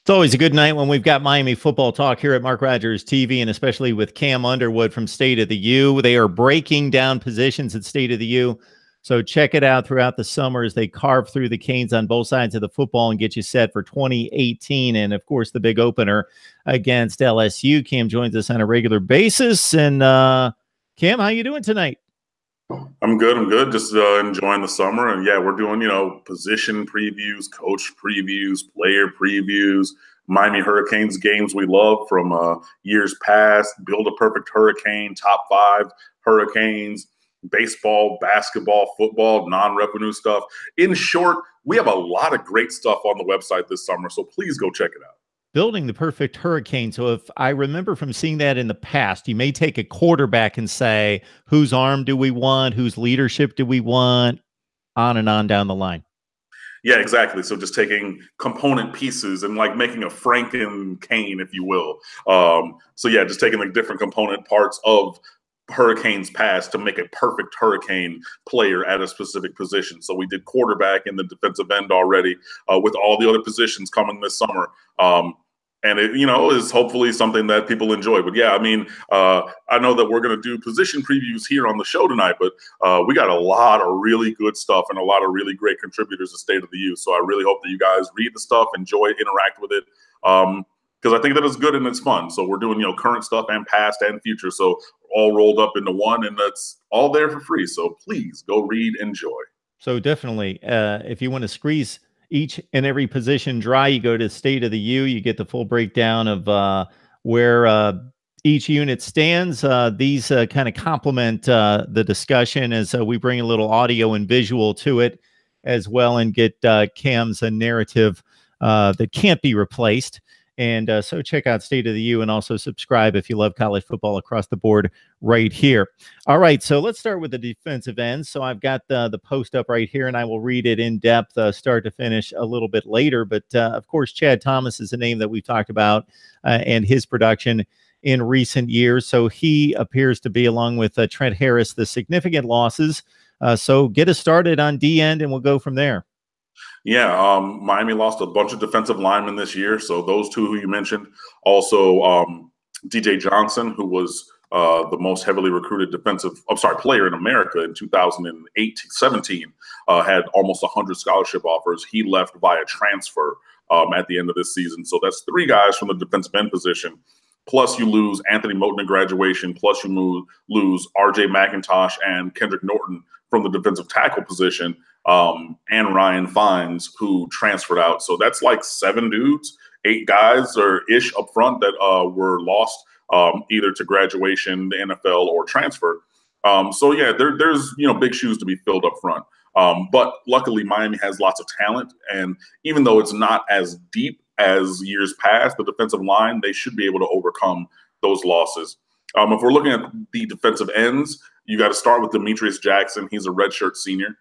It's always a good night when we've got Miami football talk here at Mark Rogers TV, and especially with Cam Underwood from State of the U. They are breaking down positions at State of the U. So check it out throughout the summer as they carve through the canes on both sides of the football and get you set for 2018. And, of course, the big opener against LSU. Cam joins us on a regular basis. And, Cam, how you doing tonight? I'm good. I'm good. Just enjoying the summer. And yeah, we're doing, position previews, coach previews, player previews, Miami Hurricanes games we love from years past, build a perfect hurricane, top 5 Hurricanes, baseball, basketball, football, non-revenue stuff. In short, we have a lot of great stuff on the website this summer. So please go check it out. Building the perfect hurricane. So if I remember from seeing that in the past, you may take a quarterback and say, whose arm do we want? Whose leadership do we want? On and on down the line. Yeah, exactly. So just taking component pieces and like making a Franken cane, if you will. So yeah, just taking like different component parts of Hurricanes past to make a perfect Hurricane player at a specific position. So we did quarterback in the defensive end already, with all the other positions coming this summer. And it, is hopefully something that people enjoy. But yeah, I mean, I know that we're going to do position previews here on the show tonight, but we got a lot of really good stuff and a lot of really great contributors to State of the U. So I really hope that you guys read the stuff, enjoy it, interact with it. Because I think that it's good and it's fun. So we're doing, current stuff and past and future. So all rolled up into one, and that's all there for free. So please go read, enjoy. So definitely, if you want to squeeze each and every position dry, you go to State of the U, you get the full breakdown of where each unit stands. These kind of complement the discussion as we bring a little audio and visual to it as well, and get Cam's narrative that can't be replaced. And so check out State of the U, and also subscribe if you love college football across the board right here. All right, so let's start with the defensive end. So I've got the post up right here, and I will read it in depth, start to finish, a little bit later. But, of course, Chad Thomas is a name that we've talked about and his production in recent years. So he appears to be, along with Trent Harris, the significant losses. So get us started on D-end, and we'll go from there. Yeah, Miami lost a bunch of defensive linemen this year. So those two who you mentioned, also DJ Johnson, who was the most heavily recruited player in America in 2017, had almost 100 scholarship offers. He left via transfer at the end of this season. So that's 3 guys from the defensive end position. Plus you lose Anthony Moten at graduation. Plus you lose R.J. McIntosh and Kendrick Norton from the defensive tackle position. And Ryan Fines, who transferred out. So that's like 7 dudes, 8 guys or ish up front that were lost either to graduation, the NFL, or transfer. So yeah, there's big shoes to be filled up front. But luckily, Miami has lots of talent, and even though it's not as deep as years past, the defensive line, they should be able to overcome those losses. If we're looking at the defensive ends, you got to start with Demetrius Jackson. He's a redshirt senior.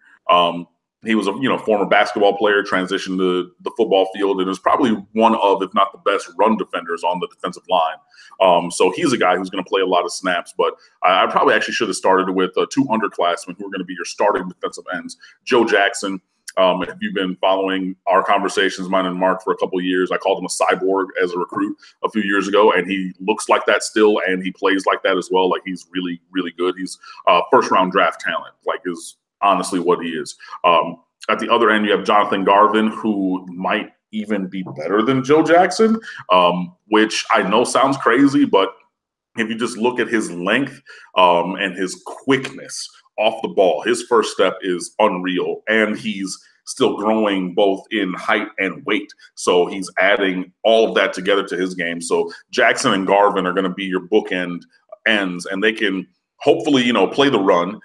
He was a former basketball player, transitioned to the football field, and is probably one of, if not the best, run defenders on the defensive line. So he's a guy who's going to play a lot of snaps. But I probably actually should have started with 2 underclassmen who are going to be your starting defensive ends. Joe Jackson. If you've been following our conversations, mine and Mark, for a couple of years, I called him a cyborg as a recruit a few years ago, and he looks like that still, and he plays like that as well. Like, he's really, really good. He's first-round draft talent, like, is honestly what he is. At the other end, you have Jonathan Garvin, who might even be better than Joe Jackson, which I know sounds crazy, but if you just look at his length and his quickness off the ball, his first step is unreal, and he's still growing both in height and weight. So he's adding all of that together to his game. So Jackson and Garvin are going to be your bookend ends, and they can hopefully, play the run,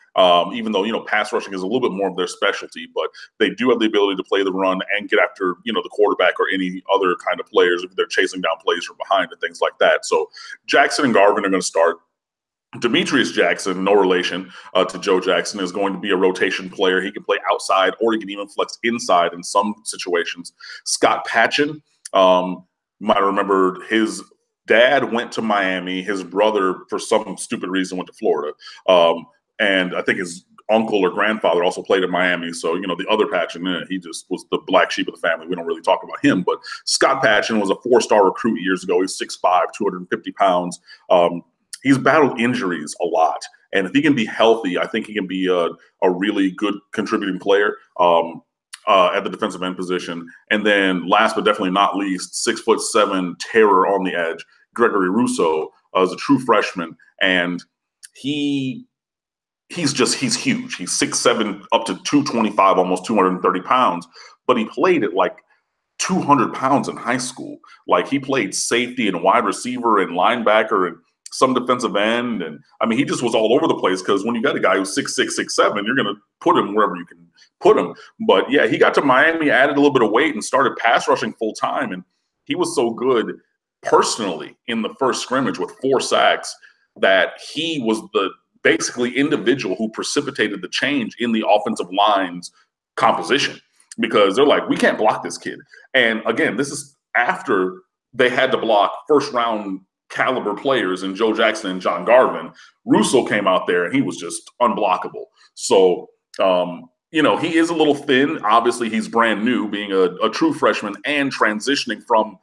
even though, pass rushing is a little bit more of their specialty, but they do have the ability to play the run and get after, the quarterback or any other kind of players if they're chasing down plays from behind and things like that. So Jackson and Garvin are going to start. Demetrius Jackson, no relation to Joe Jackson, is going to be a rotation player. He can play outside, or he can even flex inside in some situations. Scott Patchen, might remember his dad went to Miami. His brother, for some stupid reason, went to Florida. And I think his uncle or grandfather also played in Miami. So, you know, the other Patchen, he just was the black sheep of the family. We don't really talk about him. But Scott Patchen was a 4-star recruit years ago. He's 6'5", 250 pounds. He's battled injuries a lot. And if he can be healthy, I think he can be a really good contributing player at the defensive end position. And then last but definitely not least, 6'7" terror on the edge, Gregory Rousseau is a true freshman. And he's huge. He's 6'7", up to 225, almost 230 pounds. But he played at like 200 pounds in high school. Like he played safety and wide receiver and linebacker and some defensive end. And I mean, he just was all over the place because when you got a guy who's 6'6", 6'7", you're going to put him wherever you can put him. But yeah, he got to Miami, added a little bit of weight and started pass rushing full time. And he was so good personally in the first scrimmage with 4 sacks that he was the basically individual who precipitated the change in the offensive line's composition, because they're like, we can't block this kid. And again, this is after they had to block first-round caliber players in Joe Jackson and John Garvin. Russo came out there and he was just unblockable. So, you know, he is a little thin. Obviously, he's brand new, being a true freshman and transitioning from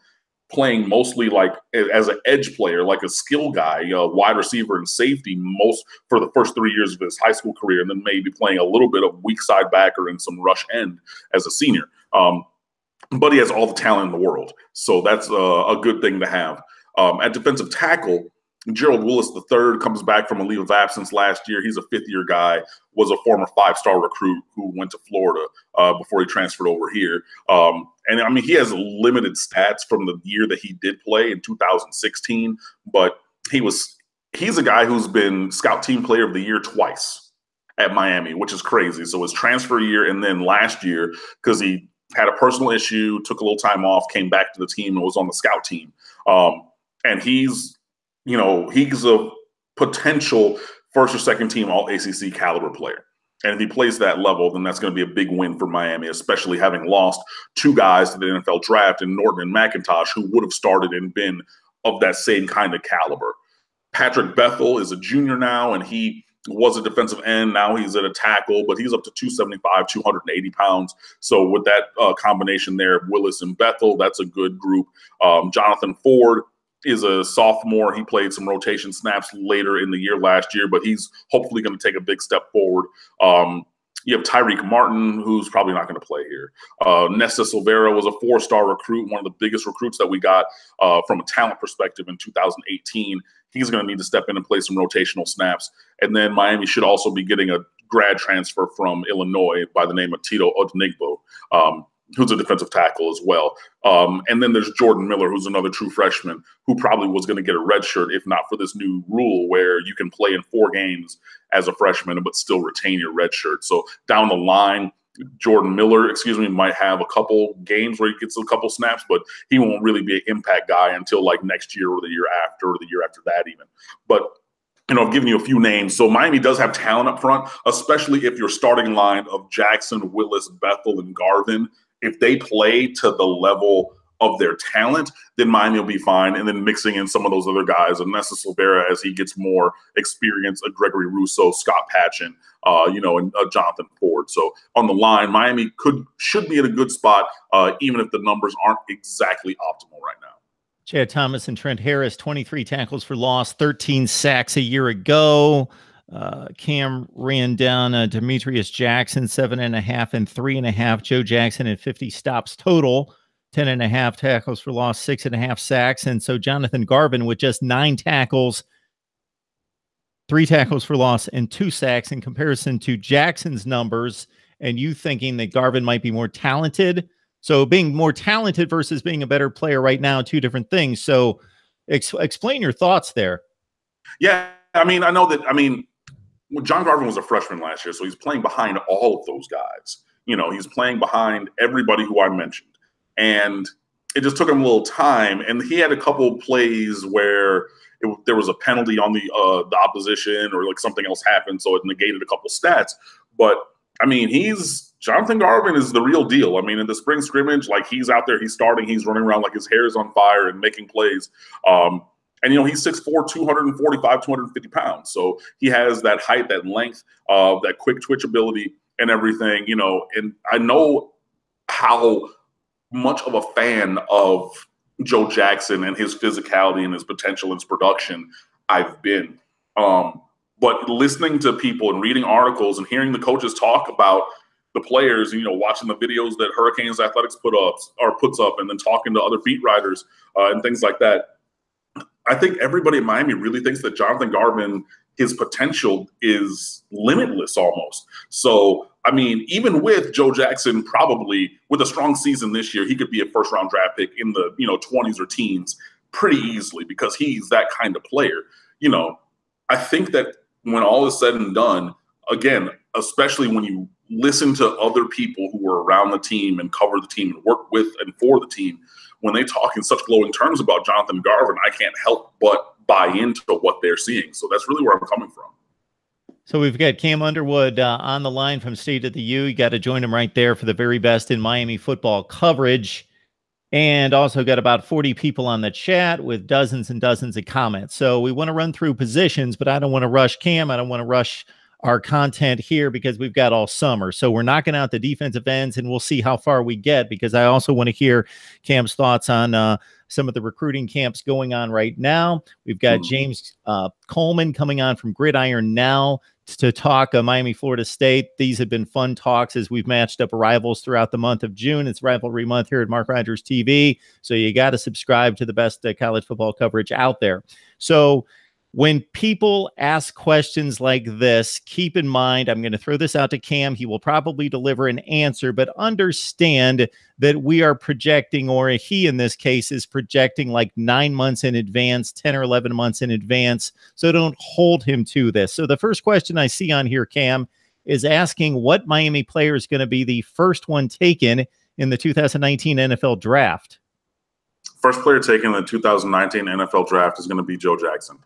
playing mostly like as an edge player, like a skill guy, wide receiver and safety most for the first 3 years of his high school career, and then maybe playing a little bit of weak side backer and some rush end as a senior. But he has all the talent in the world. So that's a good thing to have. At defensive tackle, Gerald Willis III comes back from a leave of absence last year. He's a 5th-year guy, was a former 5-star recruit who went to Florida before he transferred over here. And I mean, he has limited stats from the year that he did play in 2016, but he's a guy who's been Scout Team Player of the Year twice at Miami, which is crazy. So his transfer year and then last year, because he had a personal issue, took a little time off, came back to the team and was on the scout team. And he's a potential first or second team all ACC caliber player. And if he plays that level, then that's going to be a big win for Miami, especially having lost 2 guys to the NFL draft in Norton and McIntosh, who would have started and been of that same kind of caliber. Patrick Bethel is a junior now, and he was a defensive end. Now he's at a tackle, but he's up to 275, 280 pounds. So with that combination there, Willis and Bethel, that's a good group. Jonathan Ford is a sophomore. He played some rotation snaps later in the year last year, but he's hopefully going to take a big step forward. You have Tyreek Martin, who's probably not going to play here. Nesta Silvera was a 4-star recruit, one of the biggest recruits that we got from a talent perspective in 2018. He's going to need to step in and play some rotational snaps. And then Miami should also be getting a grad transfer from Illinois by the name of Tito Odenigbo, who's a defensive tackle as well. And then there's Jordan Miller, who's another true freshman who probably was going to get a red shirt if not for this new rule where you can play in 4 games as a freshman but still retain your red shirt. So down the line, Jordan Miller, might have a couple games where he gets a couple snaps, but he won't really be an impact guy until like next year or the year after that even. But I've given you a few names. So Miami does have talent up front, especially if your starting line of Jackson, Willis, Bethel, and Garvin, if they play to the level of their talent, then Miami will be fine. And then mixing in some of those other guys, Nesta Silvera as he gets more experience, Gregory Rousseau, Scott Patchen, and Jonathan Ford. So on the line, Miami should be in a good spot, even if the numbers aren't exactly optimal right now. Chad Thomas and Trent Harris, 23 tackles for loss, 13 sacks a year ago. Cam ran down Demetrius Jackson, 7.5 and 3.5. Joe Jackson at 50 stops total, 10.5 tackles for loss, 6.5 sacks. And so Jonathan Garvin with just 9 tackles, 3 tackles for loss, and 2 sacks in comparison to Jackson's numbers. And you thinking that Garvin might be more talented. So being more talented versus being a better player right now, 2 different things. So explain your thoughts there. Yeah, I know that John Garvin was a freshman last year, so he's playing behind all of those guys. He's playing behind everybody who I mentioned. And it just took him a little time. And he had a couple plays where there was a penalty on the opposition or like something else happened, so it negated a couple stats. But, Jonathan Garvin is the real deal. In the spring scrimmage, like he's out there, he's starting, he's running around like his hair is on fire and making plays. And, he's 6'4", 245, 250 pounds. So he has that height, that length, that quick twitch ability and everything, and I know how much of a fan of Joe Jackson and his physicality and his potential and his production I've been. But listening to people and reading articles and hearing the coaches talk about the players, watching the videos that Hurricanes Athletics puts up, and then talking to other beat writers and things like that, I think everybody in Miami really thinks that Jonathan Garvin, his potential is limitless almost. So, I mean, even with Joe Jackson, probably with a strong season this year, he could be a first-round draft pick in the 20s or teens pretty easily because he's that kind of player. I think that when all is said and done, again, especially when you listen to other people who were around the team and cover the team and work with and for the team, when they talk in such glowing terms about Jonathan Garvin, I can't help but buy into what they're seeing. So that's really where I'm coming from. So we've got Cam Underwood on the line from State of the U. You got to join him right there for the very best in Miami football coverage. And also got about 40 people on the chat with dozens and dozens of comments. So we want to run through positions, but I don't want to rush Cam. I don't want to rush our content here because we've got all summer. So we're knocking out the defensive ends, and we'll see how far we get, because I also want to hear Cam's thoughts on some of the recruiting camps going on right now. We've got James Coleman coming on from Gridiron Now to talk Miami, Florida State. These have been fun talks as we've matched up rivals throughout the month of June. It's rivalry month here at Mark Rogers TV. So you got to subscribe to the best college football coverage out there. So when people ask questions like this, keep in mind, I'm going to throw this out to Cam. He will probably deliver an answer, but understand that we are projecting, or he in this case is projecting, like 9 months in advance, 10 or 11 months in advance. So don't hold him to this. So the first question I see on here, Cam, is asking what Miami player is going to be the first one taken in the 2019 NFL draft. First player taken in the 2019 NFL draft is going to be Joe Jackson.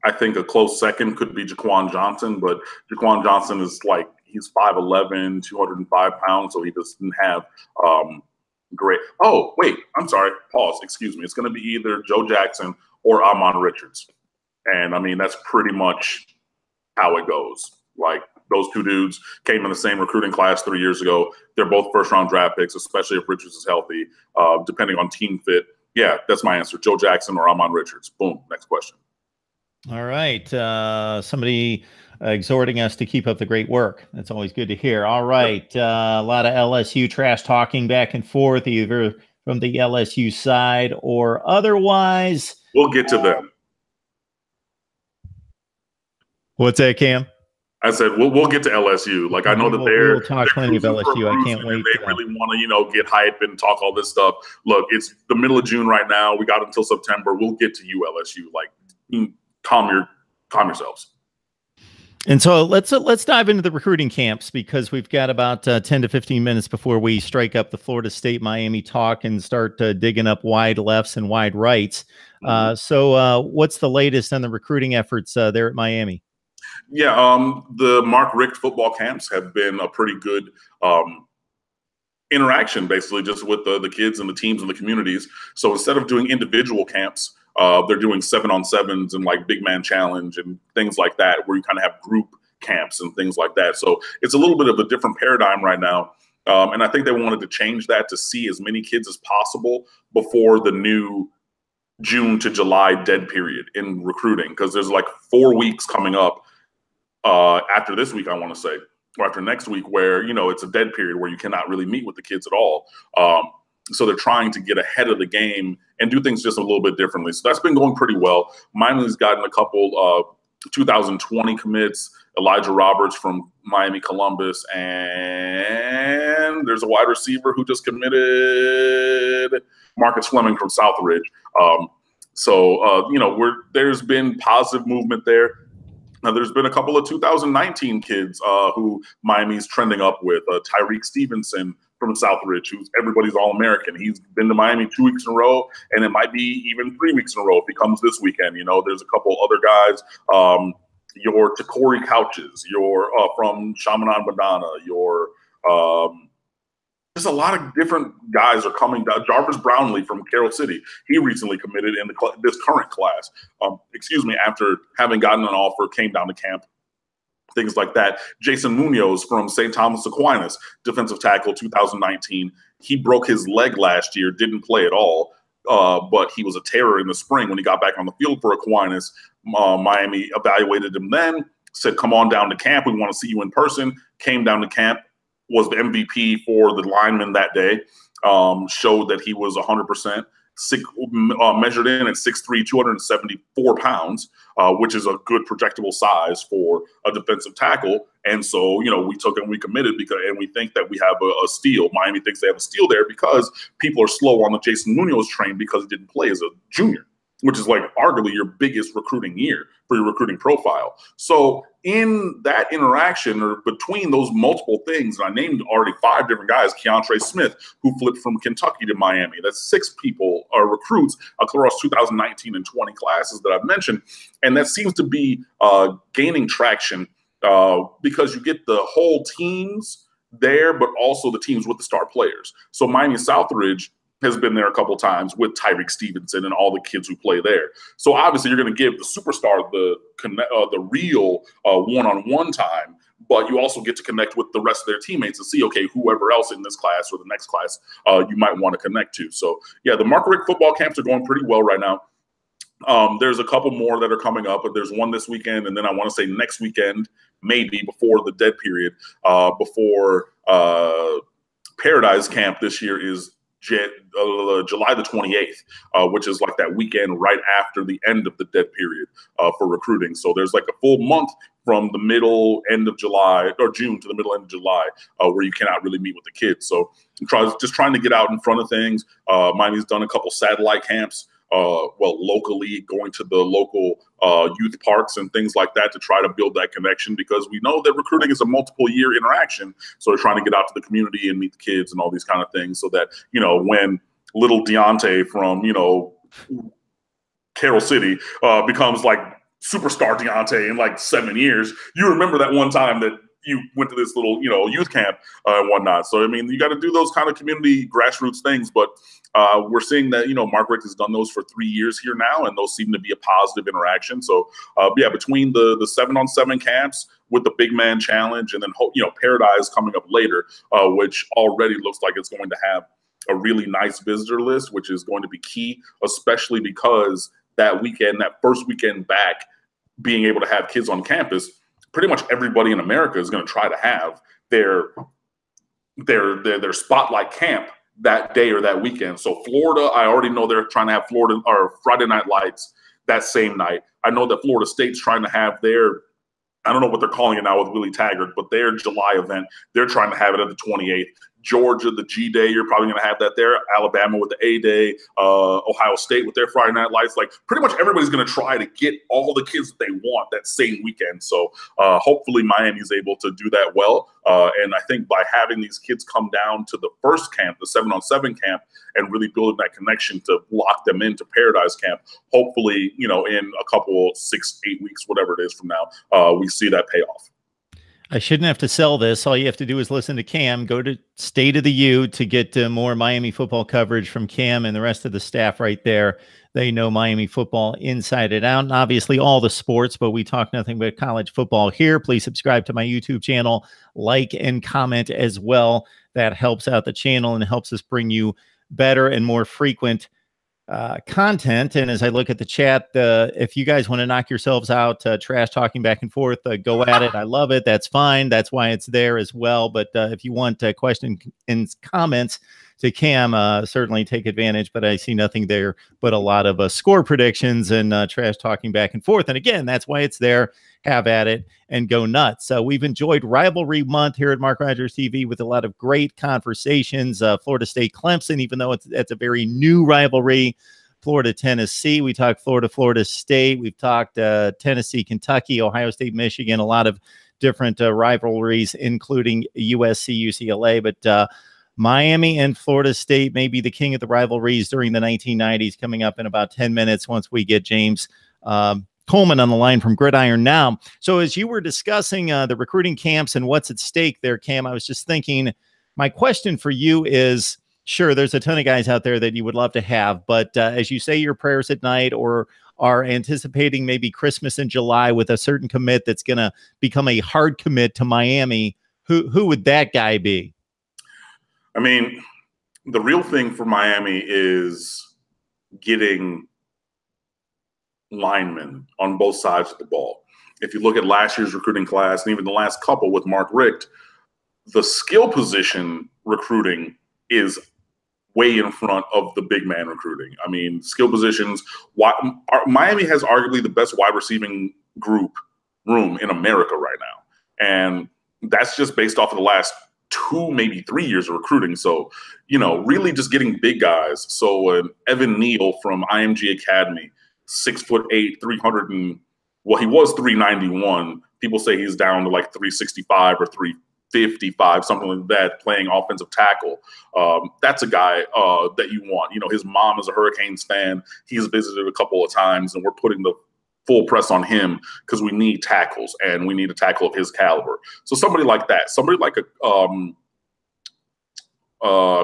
I think a close second could be Jaquan Johnson, but Jaquan Johnson is he's 5'11", 205 pounds, so he doesn't have great. Oh, wait, I'm sorry. Pause. Excuse me. It's going to be either Joe Jackson or Amon Richards. And I mean, that's pretty much how it goes. Like, those two dudes came in the same recruiting class 3 years ago. They're both first-round draft picks, especially if Richards is healthy, depending on team fit. Yeah, that's my answer. Joe Jackson or Amon Richards. Boom. Next question. All right. Somebody exhorting us to keep up the great work. That's always good to hear. All right. A lot of LSU trash talking back and forth, either from the LSU side or otherwise. We'll get to them. What's that, Cam? I said we'll get to LSU. Like, I know that they're we'll talk plenty of LSU. I can't wait. They really want to, get hype and talk all this stuff. Look, it's the middle of June right now. We got until September. We'll get to you, LSU. Like, calm yourselves. And so let's dive into the recruiting camps, because we've got about 10 to 15 minutes before we strike up the Florida State Miami talk and start digging up wide lefts and wide rights. So what's the latest on the recruiting efforts there at Miami? Yeah, the Mark Richt football camps have been a pretty good interaction, basically, just with the kids and the teams and the communities. So instead of doing individual camps, they're doing 7-on-7s and like big man challenge and things like that, where you kind of have group camps and things like that. So it's a little bit of a different paradigm right now. And I think they wanted to change that to see as many kids as possible before the new June to July dead period in recruiting, because there's like 4 weeks coming up after this week, I want to say, or after next week, where, it's a dead period where you cannot really meet with the kids at all. So they're trying to get ahead of the game and do things just a little bit differently. So that's been going pretty well. Miami's gotten a couple 2020 commits, Elijah Roberts from Miami Columbus, and there's a wide receiver who just committed, Marcus Fleming from Southridge. There's been positive movement there. Now, there's been a couple of 2019 kids who Miami's trending up with. Tyreek Stevenson from Southridge, who's everybody's All-American. He's been to Miami 2 weeks in a row, and it might be even 3 weeks in a row if he comes this weekend. There's a couple other guys, your Takori Couches, your from Chaminade Madonna, your just a lot of different guys are coming down. Jarvis Brownlee from Carroll City, he recently committed in this current class. After having gotten an offer, came down to camp. Things like that. Jason Munoz from St. Thomas Aquinas, defensive tackle, 2019. He broke his leg last year, didn't play at all, but he was a terror in the spring when he got back on the field for Aquinas. Miami evaluated him then, said, come on down to camp. We want to see you in person. Came down to camp, was the MVP for the lineman that day, showed that he was 100%. Measured in at 6'3", 274 pounds, which is a good projectable size for a defensive tackle. And so, we took him, we committed and we think that we have a steal. Miami thinks they have a steal there because people are slow on the Jason Munoz train because he didn't play as a junior, which is like arguably your biggest recruiting year for your recruiting profile. So in that interaction or between those multiple things, and I named already 5 different guys, Keontre Smith, who flipped from Kentucky to Miami. That's 6 people are recruits across 2019 and 20 classes that I've mentioned. And that seems to be gaining traction because you get the whole teams there, but also the teams with the star players. So Miami Southridge has been there a couple times with Tyreek Stevenson and all the kids who play there. So obviously you're going to give the superstar the real one-on-one time, but you also get to connect with the rest of their teammates and see, okay, whoever else in this class or the next class you might want to connect to. So yeah, the MarkRogersTV football camps are going pretty well right now. There's a couple more that are coming up, but there's one this weekend, and then I want to say next weekend, maybe before the dead period, before Paradise Camp this year is July the 28th, which is like that weekend right after the end of the dead period for recruiting. So there's like a full month from the end of July or June to the middle end of July where you cannot really meet with the kids. So just trying to get out in front of things. Miami's done a couple satellite camps. Locally, going to the local youth parks and things like that to try to build that connection, because we know that recruiting is a multiple year interaction. So we're trying to get out to the community and meet the kids and all these kind of things so that, when little Deontay from, Carroll City becomes like superstar Deontay in like 7 years, you remember that one time that you went to this little, youth camp and whatnot. So, I mean, you got to do those kind of community grassroots things. But we're seeing that, MarkRogersTV has done those for 3 years here now, and those seem to be a positive interaction. So, between the 7-on-7 camps with the big man challenge and then, Paradise coming up later, which already looks like it's going to have a really nice visitor list, which is going to be key, especially because that first weekend back, being able to have kids on campus, pretty much everybody in America is going to try to have their spotlight camp that day or that weekend. So Florida, I already know they're trying to have Florida or Friday Night Lights that same night. I know that Florida State's trying to have their, I don't know what they're calling it now with Willie Taggart, but their July event, they're trying to have it at the 28th. Georgia, the G Day, you're probably going to have that there. Alabama with the A Day, Ohio State with their Friday Night Lights. Like pretty much everybody's going to try to get all the kids that they want that same weekend. So hopefully Miami is able to do that well. And I think by having these kids come down to the first camp, the 7-on-7 camp, and really building that connection to lock them into Paradise Camp, hopefully, in a couple 6-8 weeks, whatever it is from now, we see that pay off. I shouldn't have to sell this. All you have to do is listen to Cam. Go to State of the U to get more Miami football coverage from Cam and the rest of the staff right there. They know Miami football inside and out, and obviously all the sports, but we talk nothing but college football here. Please subscribe to my YouTube channel, like and comment as well. That helps out the channel and helps us bring you better and more frequent content. And as I look at the chat, if you guys want to knock yourselves out, trash talking back and forth, go at it. I love it. That's fine. That's why it's there as well. But if you want questions and comments to Cam, certainly take advantage. But I see nothing there but a lot of score predictions and trash talking back and forth. And again, that's why it's there. Have at it and go nuts. So we've enjoyed Rivalry Month here at MarkRogersTV with a lot of great conversations. Florida State Clemson, even though it's a very new rivalry. Florida Tennessee, we talked Florida State. We've talked Tennessee Kentucky, Ohio State Michigan, a lot of different rivalries, including USC UCLA. But Miami and Florida State may be the king of the rivalries during the 1990s, coming up in about 10 minutes once we get James Coleman on the line from Gridiron Now. So as you were discussing the recruiting camps and what's at stake there, Cam, I was just thinking, My question for you is, sure, there's a ton of guys out there that you would love to have, but as you say your prayers at night or are anticipating maybe Christmas in July with a certain commit that's going to become a hard commit to Miami, who would that guy be? I mean, the real thing for Miami is getting linemen on both sides of the ball. If you look at last year's recruiting class and even the last couple with Mark Richt, the skill position recruiting is way in front of the big man recruiting. I mean, skill positions. Miami has arguably the best wide receiving room in America right now, and that's just based off of the last 2, maybe 3 years of recruiting. So, really just getting big guys. So, Evan Neal from IMG Academy, 6'8", 300 and well, he was 391. People say he's down to like 365 or 355, something like that, playing offensive tackle. That's a guy that you want. His mom is a Hurricanes fan. He's visited a couple of times, and we're putting the full press on him because we need tackles, and we need a tackle of his caliber. So somebody like that, somebody like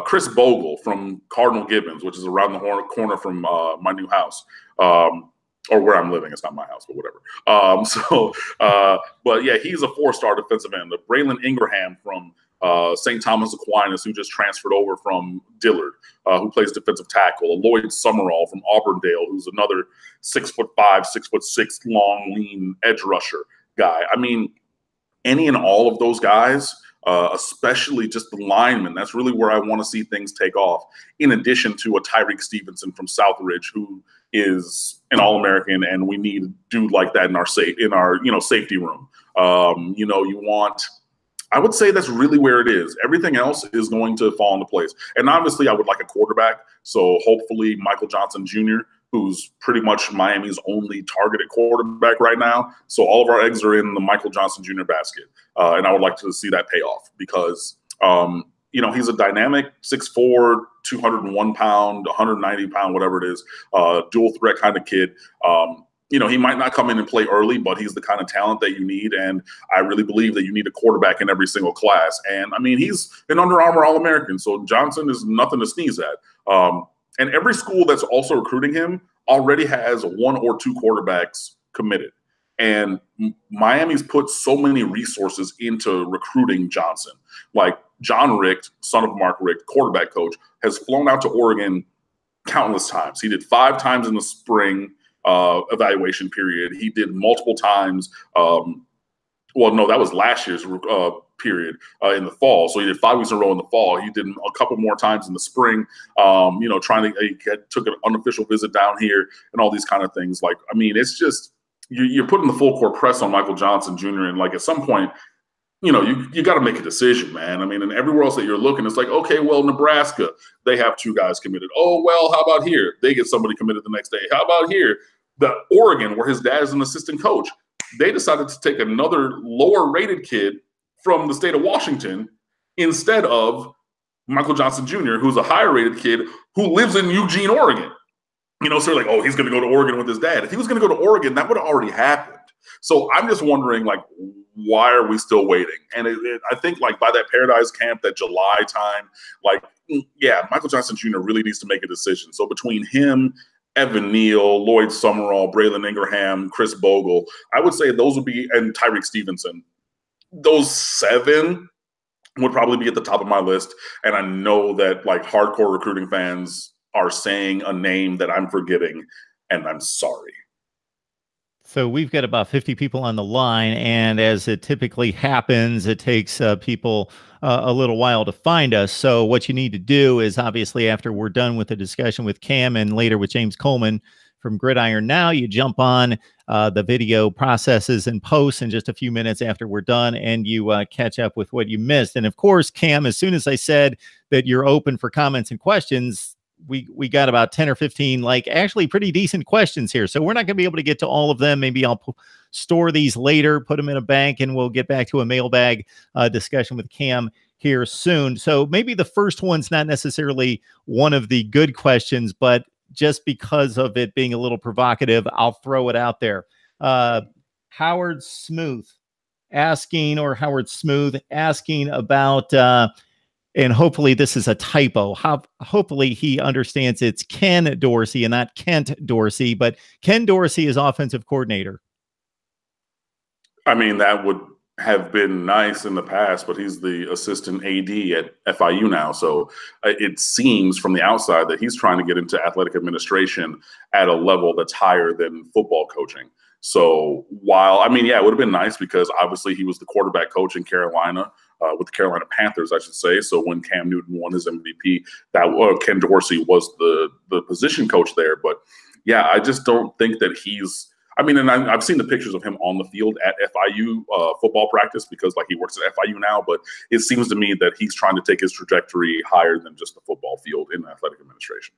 Chris Bogle from Cardinal Gibbons, which is around the corner from my new house. Or where I'm living. It's not my house, but whatever. But yeah, he's a 4-star defensive end. Braylon Ingraham from St. Thomas Aquinas, who just transferred over from Dillard, who plays defensive tackle. Lloyd Summerall from Auburndale, who's another 6'5", 6'6", long, lean edge rusher guy. I mean, any and all of those guys, especially just the linemen, that's really where I want to see things take off. In addition to a Tyreek Stevenson from Southridge, who is an All-American, and we need a dude like that in our safety room. You want. I would say that's really where it is. Everything else is going to fall into place. And obviously, I would like a quarterback. So hopefully, Michael Johnson Jr., who's pretty much Miami's only targeted quarterback right now. So all of our eggs are in the Michael Johnson Jr. basket. And I would like to see that pay off because, he's a dynamic 6'4", 201 pound, 190 pound, whatever it is, dual threat kind of kid. He might not come in and play early, but he's the kind of talent that you need. And I really believe that you need a quarterback in every single class. And I mean, he's an Under Armour All-American. So Johnson is nothing to sneeze at. And every school that's also recruiting him already has 1 or 2 quarterbacks committed. And Miami's put so many resources into recruiting Johnson. Like John Richt, son of Mark Richt, quarterback coach, has flown out to Oregon countless times. He did 5 times in the spring evaluation period. He did multiple times. That was last year's period in the fall. So he did 5 weeks in a row in the fall. He did a couple more times in the spring, took an unofficial visit down here and all these kind of things. Like, I mean, it's just, you're putting the full court press on Michael Johnson Jr. And like at some point, you got to make a decision, man. I mean, and everywhere else that you're looking, it's like, okay, well, Nebraska, they have 2 guys committed. Oh, well, how about here? They get somebody committed the next day. How about here? The Oregon, where his dad is an assistant coach, they decided to take another lower-rated kid from the state of Washington instead of Michael Johnson Jr., who's a higher-rated kid who lives in Eugene, Oregon. So they're like, oh, he's going to go to Oregon with his dad. If he was going to go to Oregon, that would have already happened. So I'm just wondering, like, why are we still waiting? And I think, like, by that Paradise Camp, that July time, like, yeah, Michael Johnson Jr. really needs to make a decision. So between him, Evan Neal, Lloyd Summerall, Braylon Ingraham, Chris Bogle, I would say those would be, and Tyreek Stevenson, those 7 would probably be at the top of my list. And I know that, like, hardcore recruiting fans are saying a name that I'm forgetting, and I'm sorry. So we've got about 50 people on the line, and as it typically happens, it takes people a little while to find us. So what you need to do is, obviously, after we're done with the discussion with Cam and later with James Coleman from Gridiron Now, you jump on the video processes and posts in just a few minutes after we're done, and you catch up with what you missed. And of course, Cam, as soon as I said that you're open for comments and questions, we got about 10 or 15, like, actually pretty decent questions here. So we're not going to be able to get to all of them. Maybe I'll store these later, put them in a bank, and we'll get back to a mailbag discussion with Cam here soon. So maybe the first one's not necessarily one of the good questions, but just because of it being a little provocative, I'll throw it out there. Howard Smooth asking about and hopefully this is a typo. Hopefully he understands it's Ken Dorsey and not Kent Dorsey, but Ken Dorsey is offensive coordinator. I mean, that would have been nice in the past, but he's the assistant AD at FIU now. So it seems from the outside that he's trying to get into athletic administration at a level that's higher than football coaching. So while, I mean, yeah, it would have been nice because obviously he was the quarterback coach in Carolina, with the Carolina Panthers, I should say. So when Cam Newton won his MVP, Ken Dorsey was the position coach there. But yeah, I just don't think that he's, I mean, and I've seen the pictures of him on the field at FIU football practice because, like, he works at FIU now. But it seems to me that he's trying to take his trajectory higher than just the football field in athletic administration.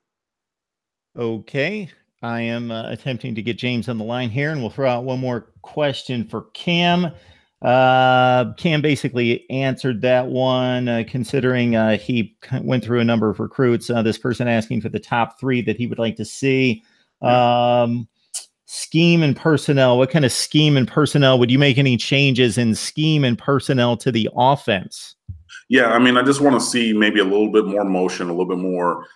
Okay. I am attempting to get James on the line here, and we'll throw out one more question for Cam. Cam basically answered that one, considering he went through a number of recruits. This person asking for the top 3 that he would like to see. Scheme and personnel. What kind of scheme and personnel? Would you make any changes in scheme and personnel to the offense? Yeah, I mean, I just want to see maybe a little bit more motion, a little bit more,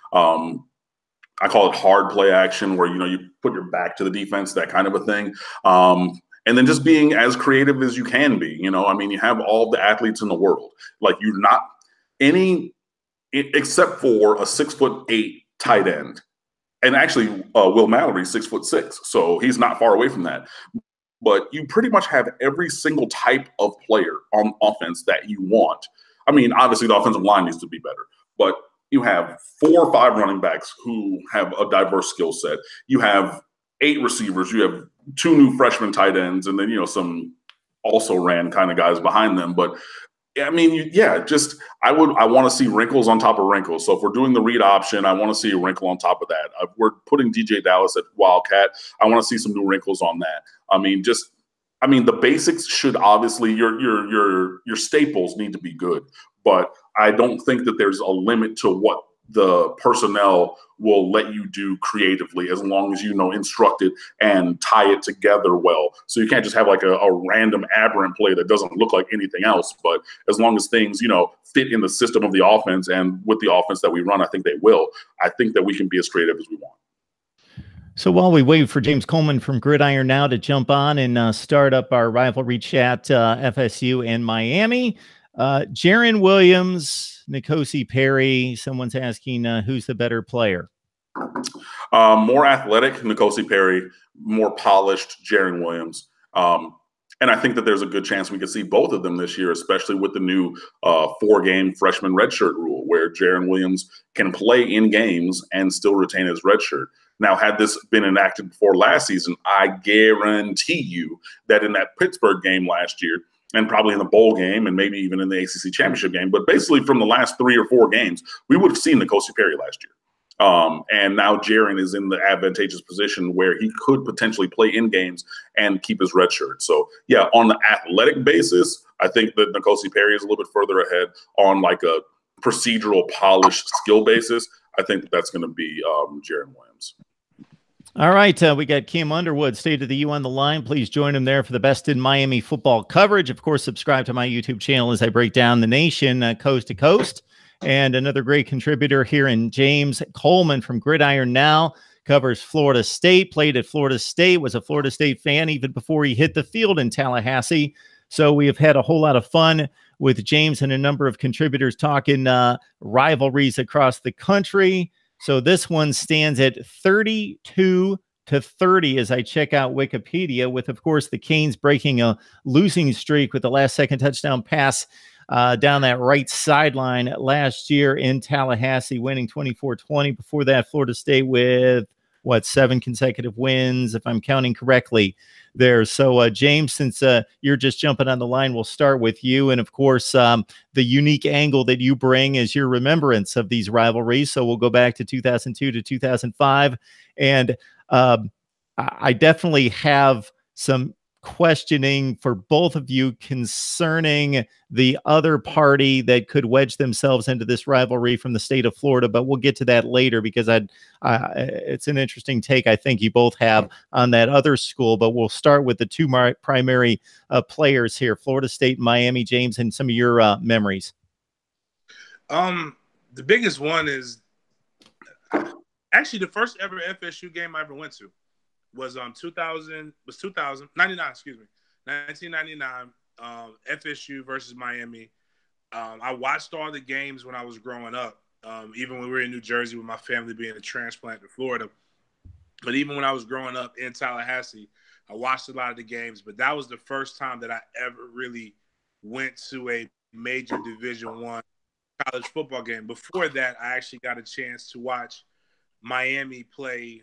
I call it hard play action, where, you put your back to the defense, that kind of a thing. And then just being as creative as you can be. I mean, you have all the athletes in the world. Like, you're not except for a 6'8" tight end. And actually, Will Mallory's 6'6", so he's not far away from that. But you pretty much have every single type of player on offense that you want. I mean, obviously the offensive line needs to be better, but you have 4 or 5 running backs who have a diverse skill set. You have 8 receivers. You have 2 new freshman tight ends, and then some also ran kind of guys behind them. But I mean, yeah, I want to see wrinkles on top of wrinkles. So if we're doing the read option, I want to see a wrinkle on top of that. If we're putting DJ Dallas at Wildcat, I want to see some new wrinkles on that. I mean, the basics should obviously, your staples need to be good, but I don't think that there's a limit to what the personnel will let you do creatively, as long as instruct it and tie it together well. So you can't just have like a random aberrant play that doesn't look like anything else. But as long as things fit in the system of the offense, and with the offense that we run, I think they will. I think that we can be as creative as we want. So while we wait for James Coleman from Gridiron Now to jump on and start up our rivalry chat, FSU and Miami, Jarren Williams, N'Kosi Perry, someone's asking who's the better player? More athletic, N'Kosi Perry. More polished, Jarren Williams. And I think that there's a good chance we could see both of them this year, especially with the new 4-game freshman redshirt rule, where Jarren Williams can play in games and still retain his redshirt. Now, had this been enacted before last season, I guarantee you that in that Pittsburgh game last year, and probably in the bowl game, and maybe even in the ACC championship game, but basically from the last 3 or 4 games, we would have seen N'Kosi Perry last year. And now Jarren is in the advantageous position where he could potentially play in games and keep his red shirt. So, yeah, on the athletic basis, I think that N'Kosi Perry is a little bit further ahead. On like a procedural, polished skill basis, I think that that's going to be Jarren Williams. All right, we got Kim Underwood, State of the U on the line. Please join him there for the best in Miami football coverage. Of course, subscribe to my YouTube channel as I break down the nation coast to coast. And another great contributor here in James Coleman from Gridiron Now, covers Florida State, played at Florida State, was a Florida State fan even before he hit the field in Tallahassee. So we have had a whole lot of fun with James and a number of contributors talking rivalries across the country. So this one stands at 32-30 as I check out Wikipedia, with, of course, the Canes breaking a losing streak with the last-second touchdown pass down that right sideline last year in Tallahassee, winning 24-20. Before that, Florida State with, 7 consecutive wins, if I'm counting correctly there. So, James, since you're just jumping on the line, we'll start with you. And, of course, the unique angle that you bring is your remembrance of these rivalries. So we'll go back to 2002 to 2005. And I definitely have some questioning for both of you concerning the other party that could wedge themselves into this rivalry from the state of Florida, but we'll get to that later because it's an interesting take I think you both have on that other school. But we'll start with the 2 primary players here, Florida State and Miami. James, and some of your memories. The biggest one is actually the first ever FSU game I ever went to was 2099, excuse me, 1999, FSU versus Miami. I watched all the games when I was growing up, even when we were in New Jersey with my family being a transplant to Florida. But even when I was growing up in Tallahassee, I watched a lot of the games. But that was the first time that I ever really went to a major Division I college football game. Before that, I actually got a chance to watch Miami play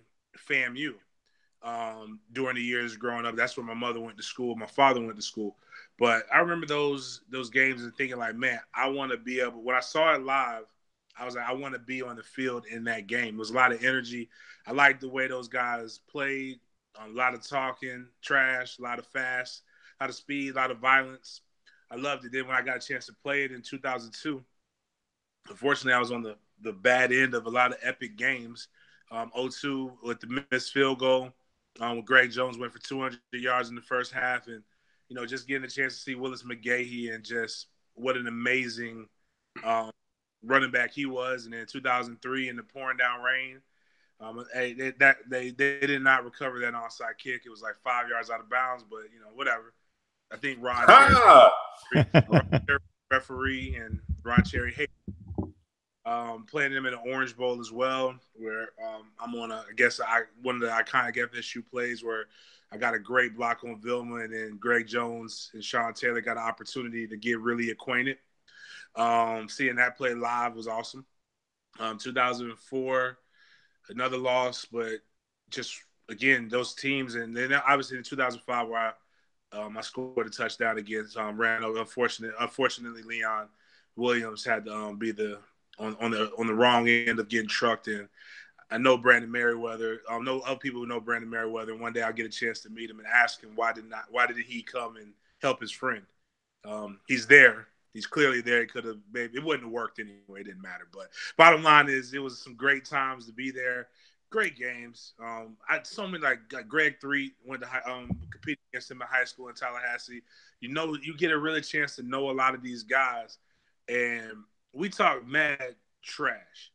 FAMU during the years growing up. That's where my mother went to school. My father went to school. But I remember those games and thinking like, man, I want to be able. When I saw it live, I was like, I want to be on the field in that game. It was a lot of energy. I liked the way those guys played. A lot of talking, trash, a lot of fast, a lot of speed, a lot of violence. I loved it. Then when I got a chance to play it in 2002, unfortunately, I was on the bad end of a lot of epic games. 0-2 with the missed field goal. Greg Jones went for 200 yards in the first half, and just getting a chance to see Willis McGahee and just what an amazing running back he was. And then 2003 in the pouring down rain, they did not recover that onside kick. It was like 5 yards out of bounds, but whatever. I think Ron Cherry, referee, and Ron Cherry hated playing them in the Orange Bowl as well, where I'm on one of the iconic FSU plays where I got a great block on Vilma, and then Greg Jones and Sean Taylor got an opportunity to get really acquainted. Seeing that play live was awesome. 2004, another loss, but just again those teams, and then obviously in 2005 where I scored a touchdown against Randall. Unfortunately, Leon Williams had to be on the wrong end of getting trucked in. I know Brandon Merriweather. I know other people who know Brandon Merriweather. And one day I'll get a chance to meet him and ask him why did he come and help his friend? He's there. He's clearly there. He could have maybe it wouldn't have worked anyway. It didn't matter. But bottom line is, it was some great times to be there. Great games. So many like Greg Threet went to compete against him in high school in Tallahassee. You get a really chance to know a lot of these guys, and we talk mad trash.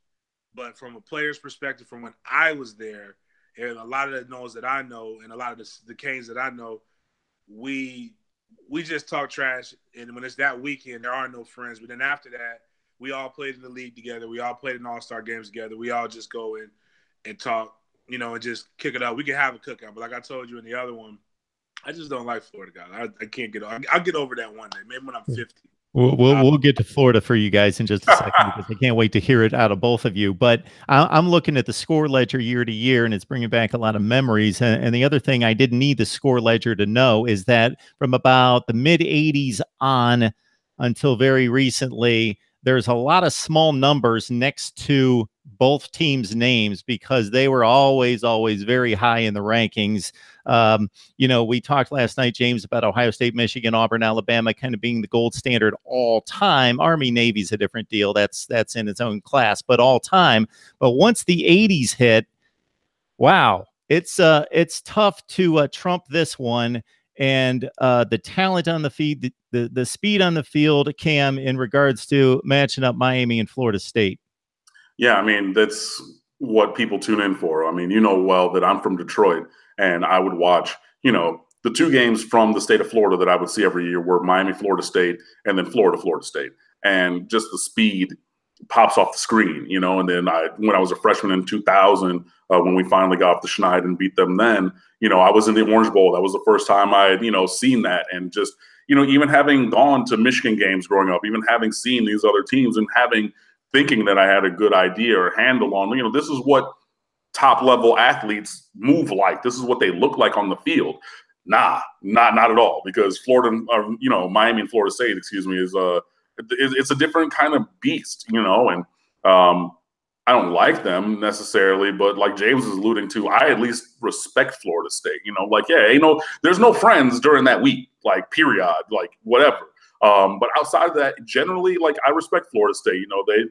But from a player's perspective, from when I was there, and a lot of the knows that I know, and a lot of the Canes that I know, we just talk trash. And when it's that weekend, there are no friends. But then after that, we all played in the league together. We all played in all-star games together. We all just go in and talk, and just kick it up. We can have a cookout. But like I told you in the other one, I just don't like Florida guys. I can't get over. I'll get over that one day, maybe when I'm 50. We'll get to Florida for you guys in just a second because I can't wait to hear it out of both of you. But I'm looking at the score ledger year to year, and it's bringing back a lot of memories. And the other thing I didn't need the score ledger to know is that from about the mid 80s on until very recently, there's a lot of small numbers next to both teams' names because they were always very high in the rankings. We talked last night, James, about Ohio State, Michigan, Auburn, Alabama kind of being the gold standard all time. Army, Navy's a different deal. That's in its own class, but all time. But once the 80s hit, wow, it's tough to trump this one. And the talent on the feed, the speed on the field, Cam, in regards to matching up Miami and Florida State. Yeah, I mean, that's what people tune in for. I mean, you know well that I'm from Detroit, and I would watch, the two games from the state of Florida that I would see every year were Miami, Florida State, and then Florida, Florida State. And just the speed pops off the screen, and then when I was a freshman in 2000, when we finally got off the Schneid and beat them then, I was in the Orange Bowl. That was the first time I had, seen that. And just, even having gone to Michigan games growing up, even having seen these other teams and thinking that I had a good idea or handle on, this is what top level athletes move like. This is what they look like on the field. Nah, not at all. Because Florida, Miami and Florida State, is it's a different kind of beast, and I don't like them necessarily, but like James is alluding to, I at least respect Florida State, there's no friends during that week, like period, like whatever. But outside of that, generally, like I respect Florida State, they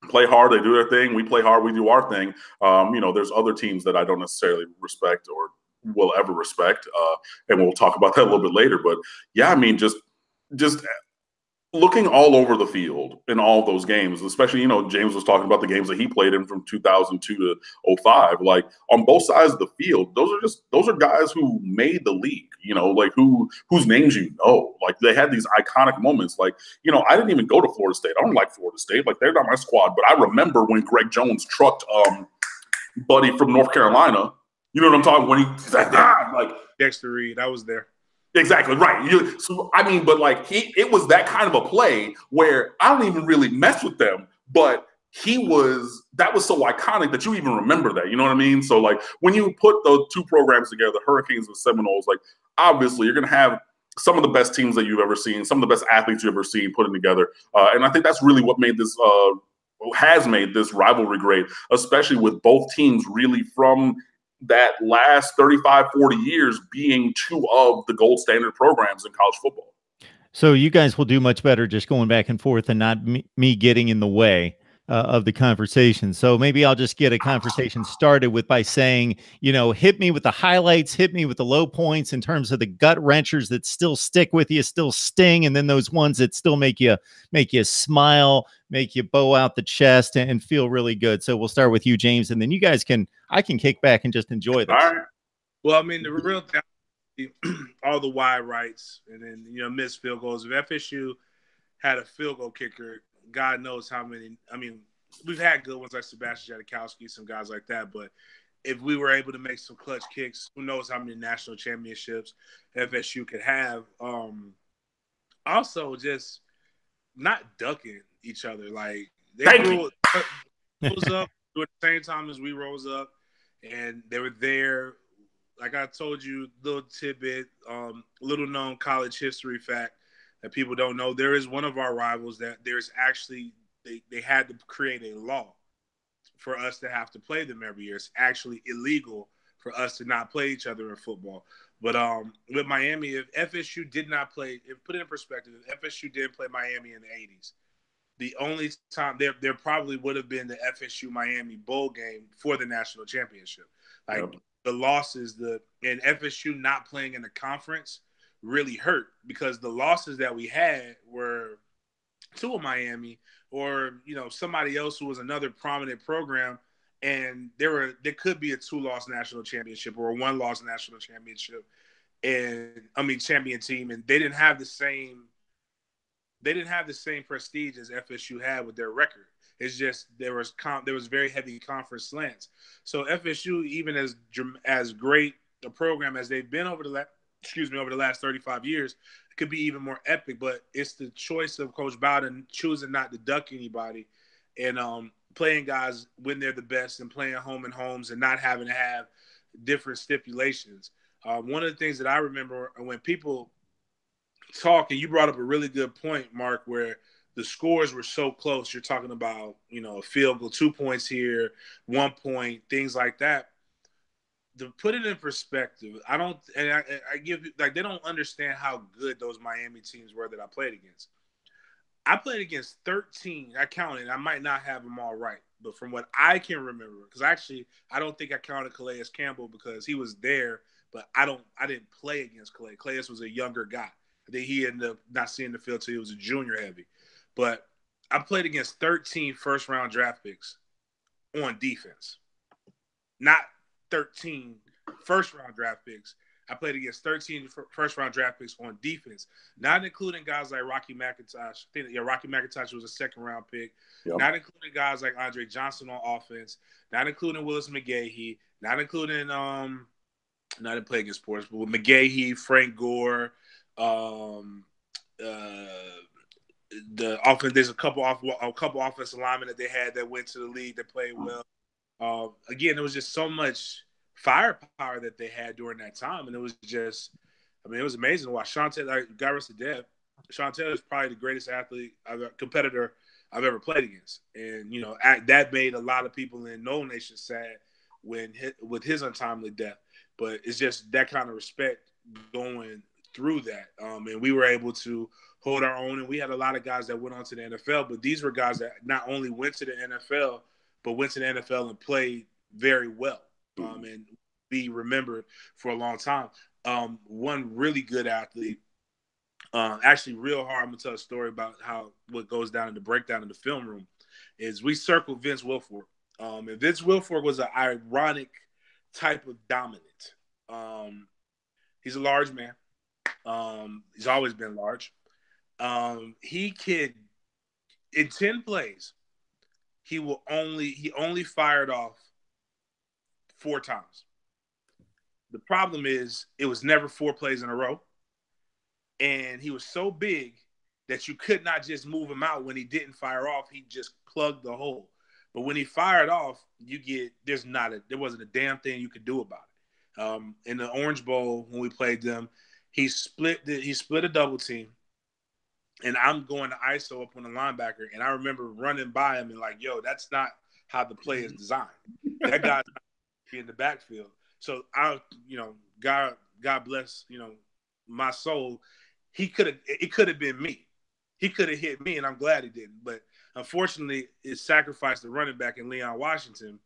play hard, they do their thing, we play hard, we do our thing. There's other teams that I don't necessarily respect or will ever respect. And we'll talk about that a little bit later, but yeah, I mean, just looking all over the field in all those games, especially, James was talking about the games that he played in from 2002 to '05. Like on both sides of the field, those are guys who made the league, like whose names like they had these iconic moments. Like, I didn't even go to Florida State. I don't like Florida State. Like they're not my squad, but I remember when Greg Jones trucked Buddy from North Carolina. You know what I'm talking when he's like Dexter Reed, I was there. Exactly right. But like it was that kind of a play where I don't even really mess with them, but that was so iconic that you even remember that. You know what I mean? So like when you put those two programs together, Hurricanes and Seminoles, like obviously you're gonna have some of the best teams that you've ever seen, some of the best athletes you've ever seen putting together, and I think that's really what has made this rivalry great, especially with both teams really from that last 35, 40 years being two of the gold standard programs in college football. So you guys will do much better just going back and forth and not me getting in the way of the conversation. So maybe I'll just get a conversation started by saying, hit me with the highlights, hit me with the low points in terms of the gut wrenchers that still stick with you, still sting, and then those ones that still make you smile, make you bow out the chest and feel really good. So we'll start with you, James, and then I can kick back and just enjoy this. All right. Well, I mean, the real thing, all the wide rights and then, missed field goals. If FSU had a field goal kicker, God knows how many. I mean, we've had good ones like Sebastian Janikowski, some guys like that. But if we were able to make some clutch kicks, who knows how many national championships FSU could have. Also, just not ducking each other. Like, they rose up at the same time as we rose up, and they were there. Like I told you, little tidbit, little known college history fact that people don't know. There is one of our rivals that there's actually they had to create a law for us to have to play them every year. It's actually illegal for us to not play each other in football. But with Miami, if FSU did not play, put it in perspective, if FSU didn't play Miami in the '80s, the only time there probably would have been the FSU Miami bowl game for the national championship. Like the losses, and FSU not playing in the conference really hurt because the losses that we had were to a Miami or somebody else who was another prominent program, and there could be a 2-loss national championship or a 1-loss national championship, champion team, and they didn't have the same prestige as FSU had with their record. It's just there was very heavy conference slants. So FSU, even as great a program as they've been over the last 35 years, could be even more epic. But it's the choice of Coach Bowden choosing not to duck anybody and playing guys when they're the best and playing home and homes and not having to have different stipulations. One of the things that I remember when people talk, and you brought up a really good point, Mark, where the scores were so close. You're talking about, a field goal, 2 points here, 1 point, things like that. To put it in perspective, I give like they don't understand how good those Miami teams were that I played against. I played against 13. I counted. I might not have them all right, but from what I can remember, because actually I don't think I counted Calais Campbell because he was there, but I didn't play against Calais. Calais was a younger guy. I think he ended up not seeing the field till he was a junior heavy. But I played against 13 first-round draft picks on defense, not 13 first-round draft picks. I played against 13 first-round draft picks on defense, not including guys like Rocky McIntosh. Rocky McIntosh was a second-round pick. Yep. Not including guys like Andre Johnson on offense. Not including Willis McGahee. Not including not in play against sports, but with McGahee, Frank Gore. The offense. There's a couple offensive linemen that they had that went to the league that played well. Again, there was just so much firepower that they had during that time, and it was just, it was amazing to watch. Chantel, God rest his dead. Chantel is probably the greatest competitor I've ever played against, and that made a lot of people in Noel Nation sad with his untimely death. But it's just that kind of respect going through that, and we were able to hold our own. And we had a lot of guys that went on to the NFL, but these were guys that not only went to the NFL, but went to the NFL and played very well, and be remembered for a long time. One really good athlete Actually, real hard. I'm gonna tell a story about what goes down in the breakdown in the film room. Is we circled Vince Wilfork. And Vince Wilfork was an ironic type of dominant. He's a large man. He's always been large. He could, in 10 plays, he only fired off 4 times. The problem is it was never 4 plays in a row. And he was so big that you could not just move him out when he didn't fire off. He just plugged the hole. But when he fired off, there wasn't a damn thing you could do about it. In the Orange Bowl, when we played them, he split a double team, and I'm going to ISO up on the linebacker, and I remember running by him and like, yo, that's not how the play is designed. That guy's not be in the backfield. So God bless, my soul. It could have been me. He could have hit me, and I'm glad he didn't. But unfortunately, it sacrificed the running back in Leon Washington,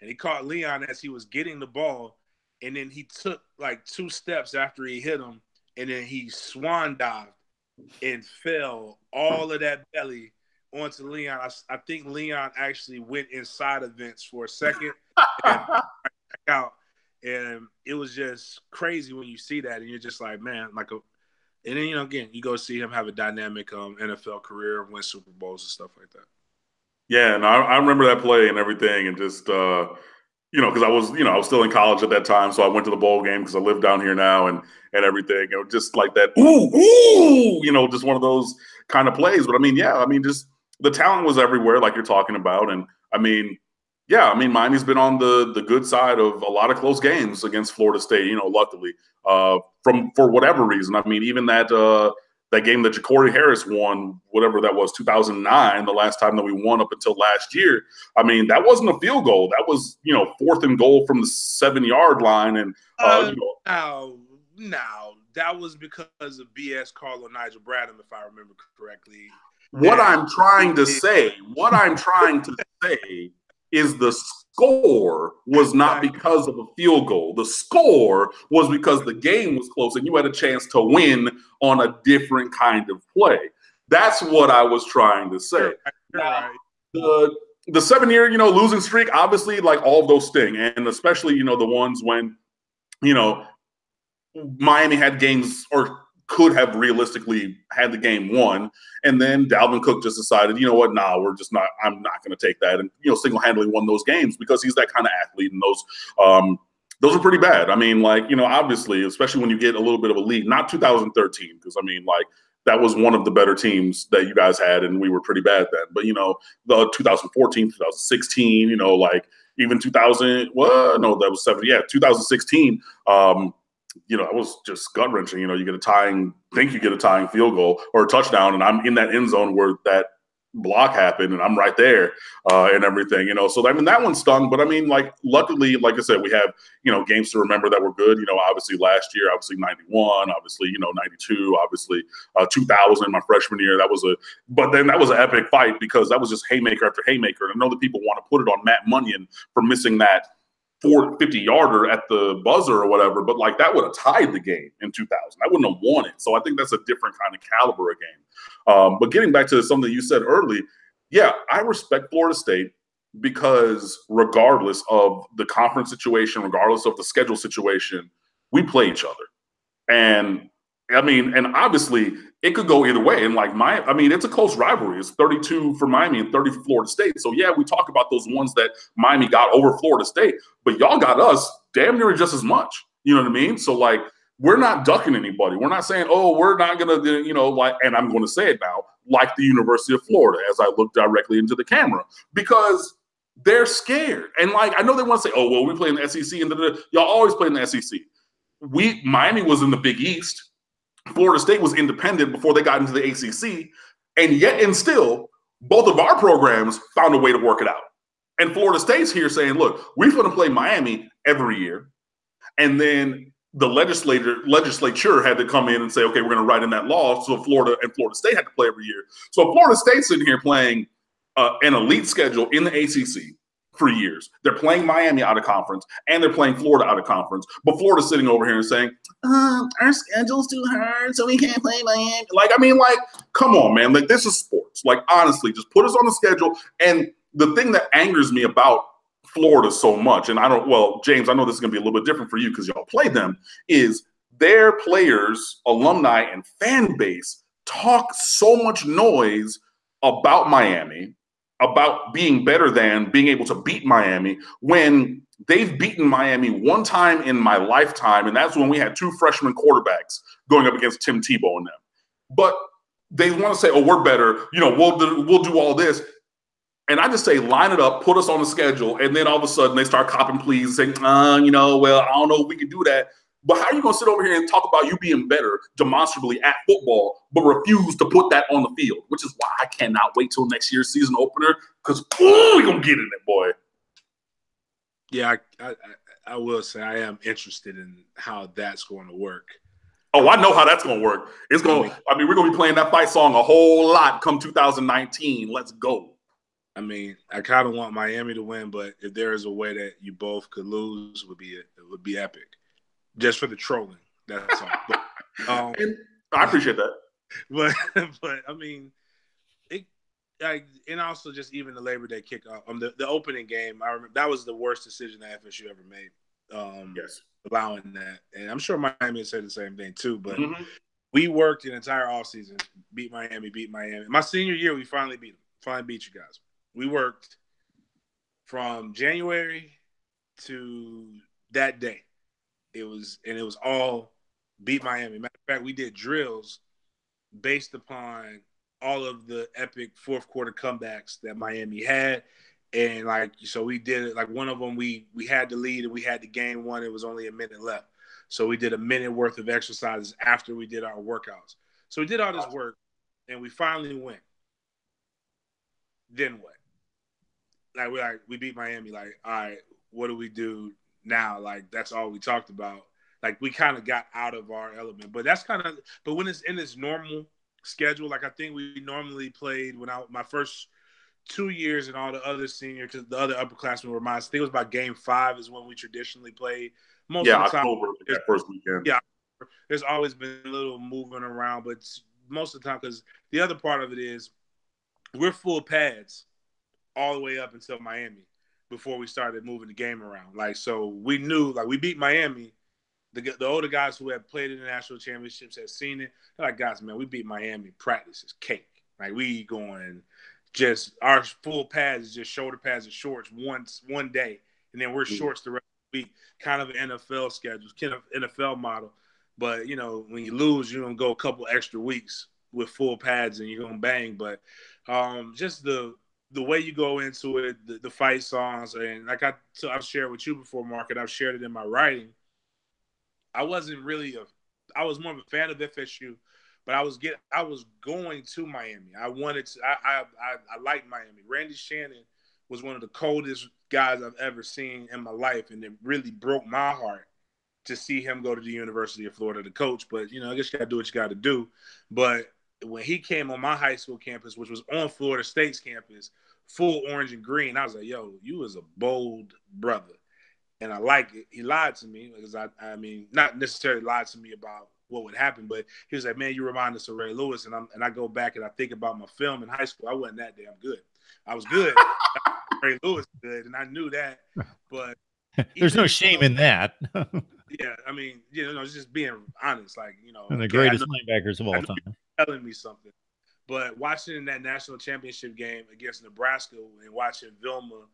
and he caught Leon as he was getting the ball, and then he took like 2 steps after he hit him, and then he swan dived and fell all of that belly onto Leon. I think Leon actually went inside of Vince for a second and back out, and it was just crazy when you see that, and you're just like, man, and then, again, you go see him have a dynamic NFL career, win Super Bowls and stuff like that. Yeah, and I remember that play and everything, and just because I was still in college at that time, so I went to the bowl game because I live down here now, and everything. Just like that, just one of those kind of plays. But just the talent was everywhere, like you're talking about, and Miami's been on the good side of a lot of close games against Florida State. Luckily, for whatever reason. Even that game that Ja'Cory Harris won, whatever that was, 2009, the last time that we won up until last year. That wasn't a field goal. That was 4th and goal from the 7-yard line, and no, that was because of BS Carlo Nigel Bradham, if I remember correctly. What I'm trying to say is the score was not because of a field goal. The score was because the game was close and you had a chance to win on a different kind of play. That's what I was trying to say. Right. The 7-year, losing streak, obviously, like, all of those sting, and especially, the ones when, Miami had games or could have realistically had the game won, and then Dalvin Cook just decided, I'm not going to take that, and single-handedly won those games because he's that kind of athlete, and those are pretty bad. Obviously, especially when you get a little bit of a lead, not 2013, because that was one of the better teams that you guys had, and we were pretty bad then. But the 2014, 2016, even 2000, well, no, that was 2016. It was just gut wrenching. You get a tying field goal or a touchdown, and I'm in that end zone where that block happened, and I'm right there, and everything. So that one stung. But luckily, like I said, we have games to remember that were good. Obviously last year, obviously 91, obviously 92, obviously 2000, my freshman year. But then that was an epic fight because that was just haymaker after haymaker. And I know that people want to put it on Matt Munyon for missing that 50-yarder at the buzzer or whatever, but that would have tied the game in 2000. I wouldn't have won it. So I think that's a different kind of caliber of game. But getting back to something you said early, yeah, I respect Florida State because regardless of the conference situation, regardless of the schedule situation, we play each other. And obviously it could go either way. And it's a close rivalry. It's 32 for Miami and 30 for Florida State. So yeah, we talk about those ones that Miami got over Florida State, but y'all got us damn near just as much. You know what I mean? So we're not ducking anybody. We're not saying, oh, we're not going to, and I'm going to say it now, like the University of Florida, as I look directly into the camera, because they're scared. And I know they want to say, oh, well, we play in the SEC, and y'all always play in the SEC. Miami was in the Big East. Florida State was independent before they got into the ACC, and still, both of our programs found a way to work it out. And Florida State's here saying, look, we're going to play Miami every year. And then the legislature had to come in and say, okay, we're going to write in that law. So Florida State had to play every year. So Florida State's in here playing an elite schedule in the ACC, for years. They're playing Miami out of conference, and they're playing Florida out of conference. But Florida's sitting over here and saying, our schedule's too hard, so we can't play Miami. Like, I mean, like, come on, man. Like, this is sports. Like, honestly, just put us on the schedule. And the thing that angers me about Florida so much, and James, I know this is going to be a little bit different for you because y'all play them, is their players, alumni, and fan base talk so much noise about Miami, about being better than, being able to beat Miami, when they've beaten Miami one time in my lifetime, and that's when we had 2 freshman quarterbacks going up against Tim Tebow and them. But they want to say, oh, we're better, we'll do all this. And I just say, line it up, put us on the schedule, and then all of a sudden they start copping pleas, saying, I don't know if we can do that. But how are you going to sit over here and talk about you being better demonstrably at football, but refuse to put that on the field? Which is why I cannot wait till next year's season opener, because we're going to get in it, boy. Yeah, I will say I am interested in how that's going to work. Oh, I know how that's going to work. We're going to be playing that fight song a whole lot come 2019. Let's go. I mean, I kind of want Miami to win, but if there is a way that you both could lose, it would be epic. Just for the trolling, that's all. But, I appreciate that. But I mean, and also just even the Labor Day kickoff, the opening game. I remember that was the worst decision that FSU ever made. Yes, allowing that, and I'm sure Miami said the same thing too. But we worked an entire offseason, beat Miami. My senior year, we finally beat them. Finally beat you guys. We worked from January to that day. It was all beat Miami. Matter of fact, we did drills based upon all of the epic fourth quarter comebacks that Miami had. And so we did it. Like one of them, we had the lead and we had the game won. It was only a minute left. So we did a minute worth of exercises after we did our workouts. So we did all this work and we finally win. Then what? We beat Miami. All right, what do we do now? That's all we talked about. We kind of got out of our element, but but when it's in this normal schedule, I think we normally played my first 2 years and all the other senior, because the other upperclassmen were mine. I think it was about game 5 is when we traditionally played. Most of the time, October, that first weekend. Yeah, there's always been a little moving around, but most of the time, because the other part of it is we're full pads all the way up until Miami before we started moving the game around. So we knew, we beat Miami. The older guys who had played in the national championships had seen it. They're like, guys, man, we beat Miami. Practice is cake. We going just our full pads is just shoulder pads and shorts one day, and then we're shorts the rest of the week. Kind of an NFL schedule, kind of NFL model. But when you lose, you're gonna go a couple extra weeks with full pads and you're gonna bang. But just the way you go into it, the fight songs, and I've shared with you before, Mark, and I've shared it in my writing. I was more of a fan of FSU, but I was going to Miami. I liked Miami. Randy Shannon was one of the coldest guys I've ever seen in my life, and it really broke my heart to see him go to the University of Florida to coach. But I guess you got to do what you got to do. But when he came on my high school campus, which was on Florida State's campus, full orange and green, I was like, yo, you was a bold brother. And I like it. He lied to me because I mean, not necessarily lied to me about what would happen, but he was like, man, you remind us of Ray Lewis. And I go back and I think about my film in high school. I wasn't that damn good. I was good. Ray Lewis good, and I knew that. But there's no shame in that. Yeah, I mean, it's just being honest. And the greatest linebackers of all time. Telling me something. But watching that national championship game against Nebraska and watching Vilma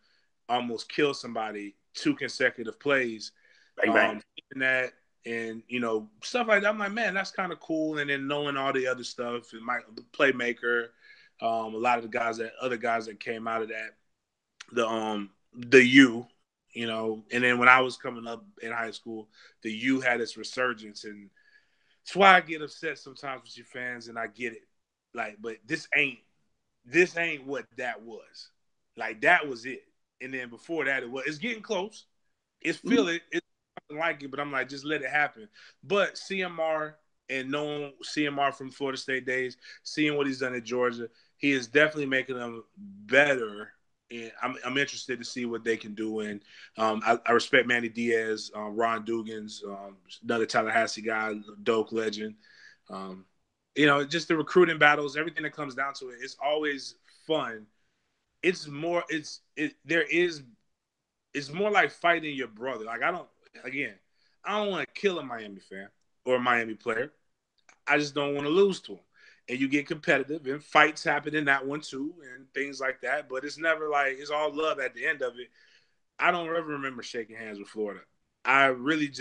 almost kill somebody 2 consecutive plays, bang. That and stuff like that, I'm like, man, that's kind of cool. And then knowing all the other stuff and the playmaker, a lot of the other guys that came out of that, the U, and then when I was coming up in high school, the U had its resurgence, and that's why I get upset sometimes with you fans, and I get it. But this ain't what that was. That was it. And then before that, it's getting close. It's feeling it's nothing like it, but I'm like, just let it happen. But CMR and knowing CMR from Florida State days, seeing what he's done at Georgia, he is definitely making them better and I'm interested to see what they can do. And I respect Manny Diaz, Ron Dugans, another Tallahassee guy, Doak legend. Just the recruiting battles, everything that comes down to it. It's always fun. It's more like fighting your brother. Like I don't want to kill a Miami fan or a Miami player. I just don't want to lose to him. And you get competitive, and fights happen in that one too, and things like that. But it's never like it's all love at the end of it. I don't ever remember shaking hands with Florida. I really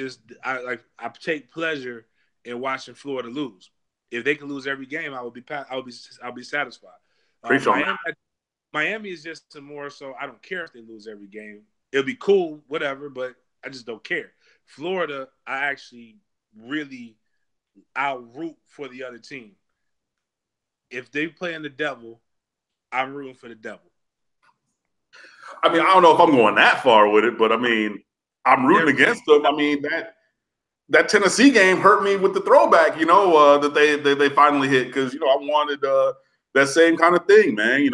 I take pleasure in watching Florida lose. If they could lose every game, I'll be satisfied. Miami is just more so. I don't care if they lose every game. It'll be cool, whatever, but I just don't care. Florida, I actually really I'll root for the other team. If they playing the devil, I'm rooting for the devil. I mean, I don't know if I'm going that far with it, but I mean, I'm rooting against them. I mean, that Tennessee game hurt me with the throwback, that they finally hit because, I wanted that same kind of thing, man.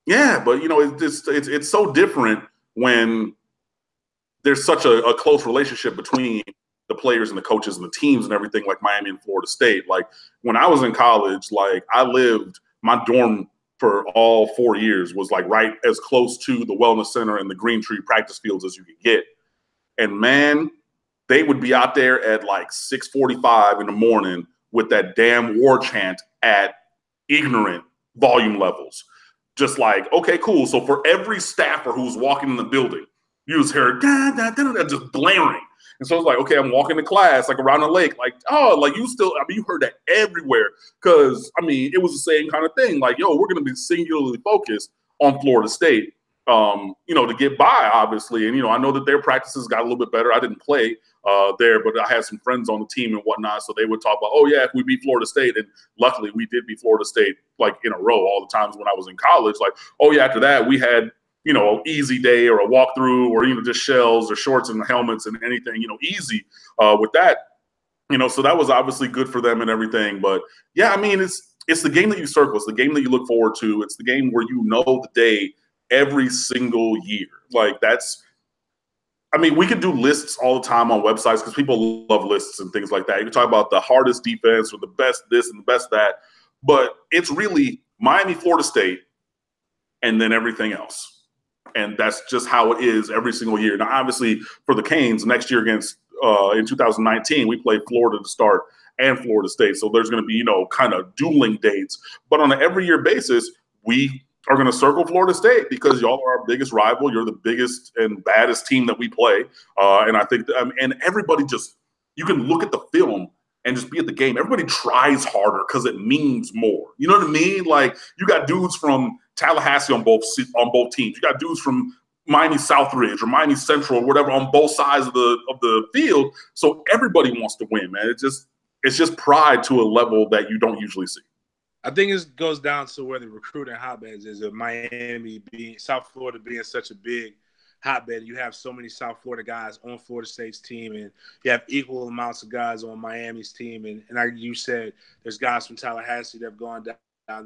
Yeah, but it's so different when there's such a close relationship between the players and the coaches and the teams and everything, like Miami and Florida State. Like when I was in college, like my dorm for all 4 years was like right as close to the Wellness Center and the Green Tree practice fields as you could get. And man, they would be out there at like 6:45 in the morning with that damn war chant at ignorant volume levels. Just like, okay, cool. So for every staffer who's walking in the building, you just hear just blaring. And so it's like, okay, I'm walking to class, like around the lake, like, oh, like you heard that everywhere. Cause I mean, it was the same kind of thing. Like, yo, we're going to be singularly focused on Florida State, to get by, obviously. And, I know that their practices got a little bit better. I didn't play there, but I had some friends on the team and whatnot. So they would talk about, oh yeah, if we beat Florida State. And luckily we did beat Florida State like in a row all the times when I was in college. Like, oh yeah, after that we had, an easy day or a walkthrough or, just shells or shorts and helmets and anything, easy with that, so that was obviously good for them and everything. But yeah, I mean, it's the game that you circle. It's the game that you look forward to. It's the game where the day every single year. Like we could do lists all the time on websites because people love lists and things like that. You can talk about the hardest defense or the best this and the best that, but it's really Miami, Florida State, and then everything else. And that's just how it is every single year. Now, obviously, for the Canes, next year in 2019, we play Florida to start and Florida State. So there's going to be, kind of dueling dates. But on an every year basis, we are going to circle Florida State because y'all are our biggest rival. You're the biggest and baddest team that we play. And I think and everybody you can look at the film and just be at the game. Everybody tries harder because it means more. You know what I mean? Like you got dudes from Tallahassee on both teams. You got dudes from Miami Southridge or Miami Central or whatever on both sides of the field. So everybody wants to win, man. It's just pride to a level that you don't usually see. I think it goes down to where the recruiting hotbeds is of South Florida being such a big hotbed. You have so many South Florida guys on Florida State's team, and you have equal amounts of guys on Miami's team. And like you said, there's guys from Tallahassee that have gone down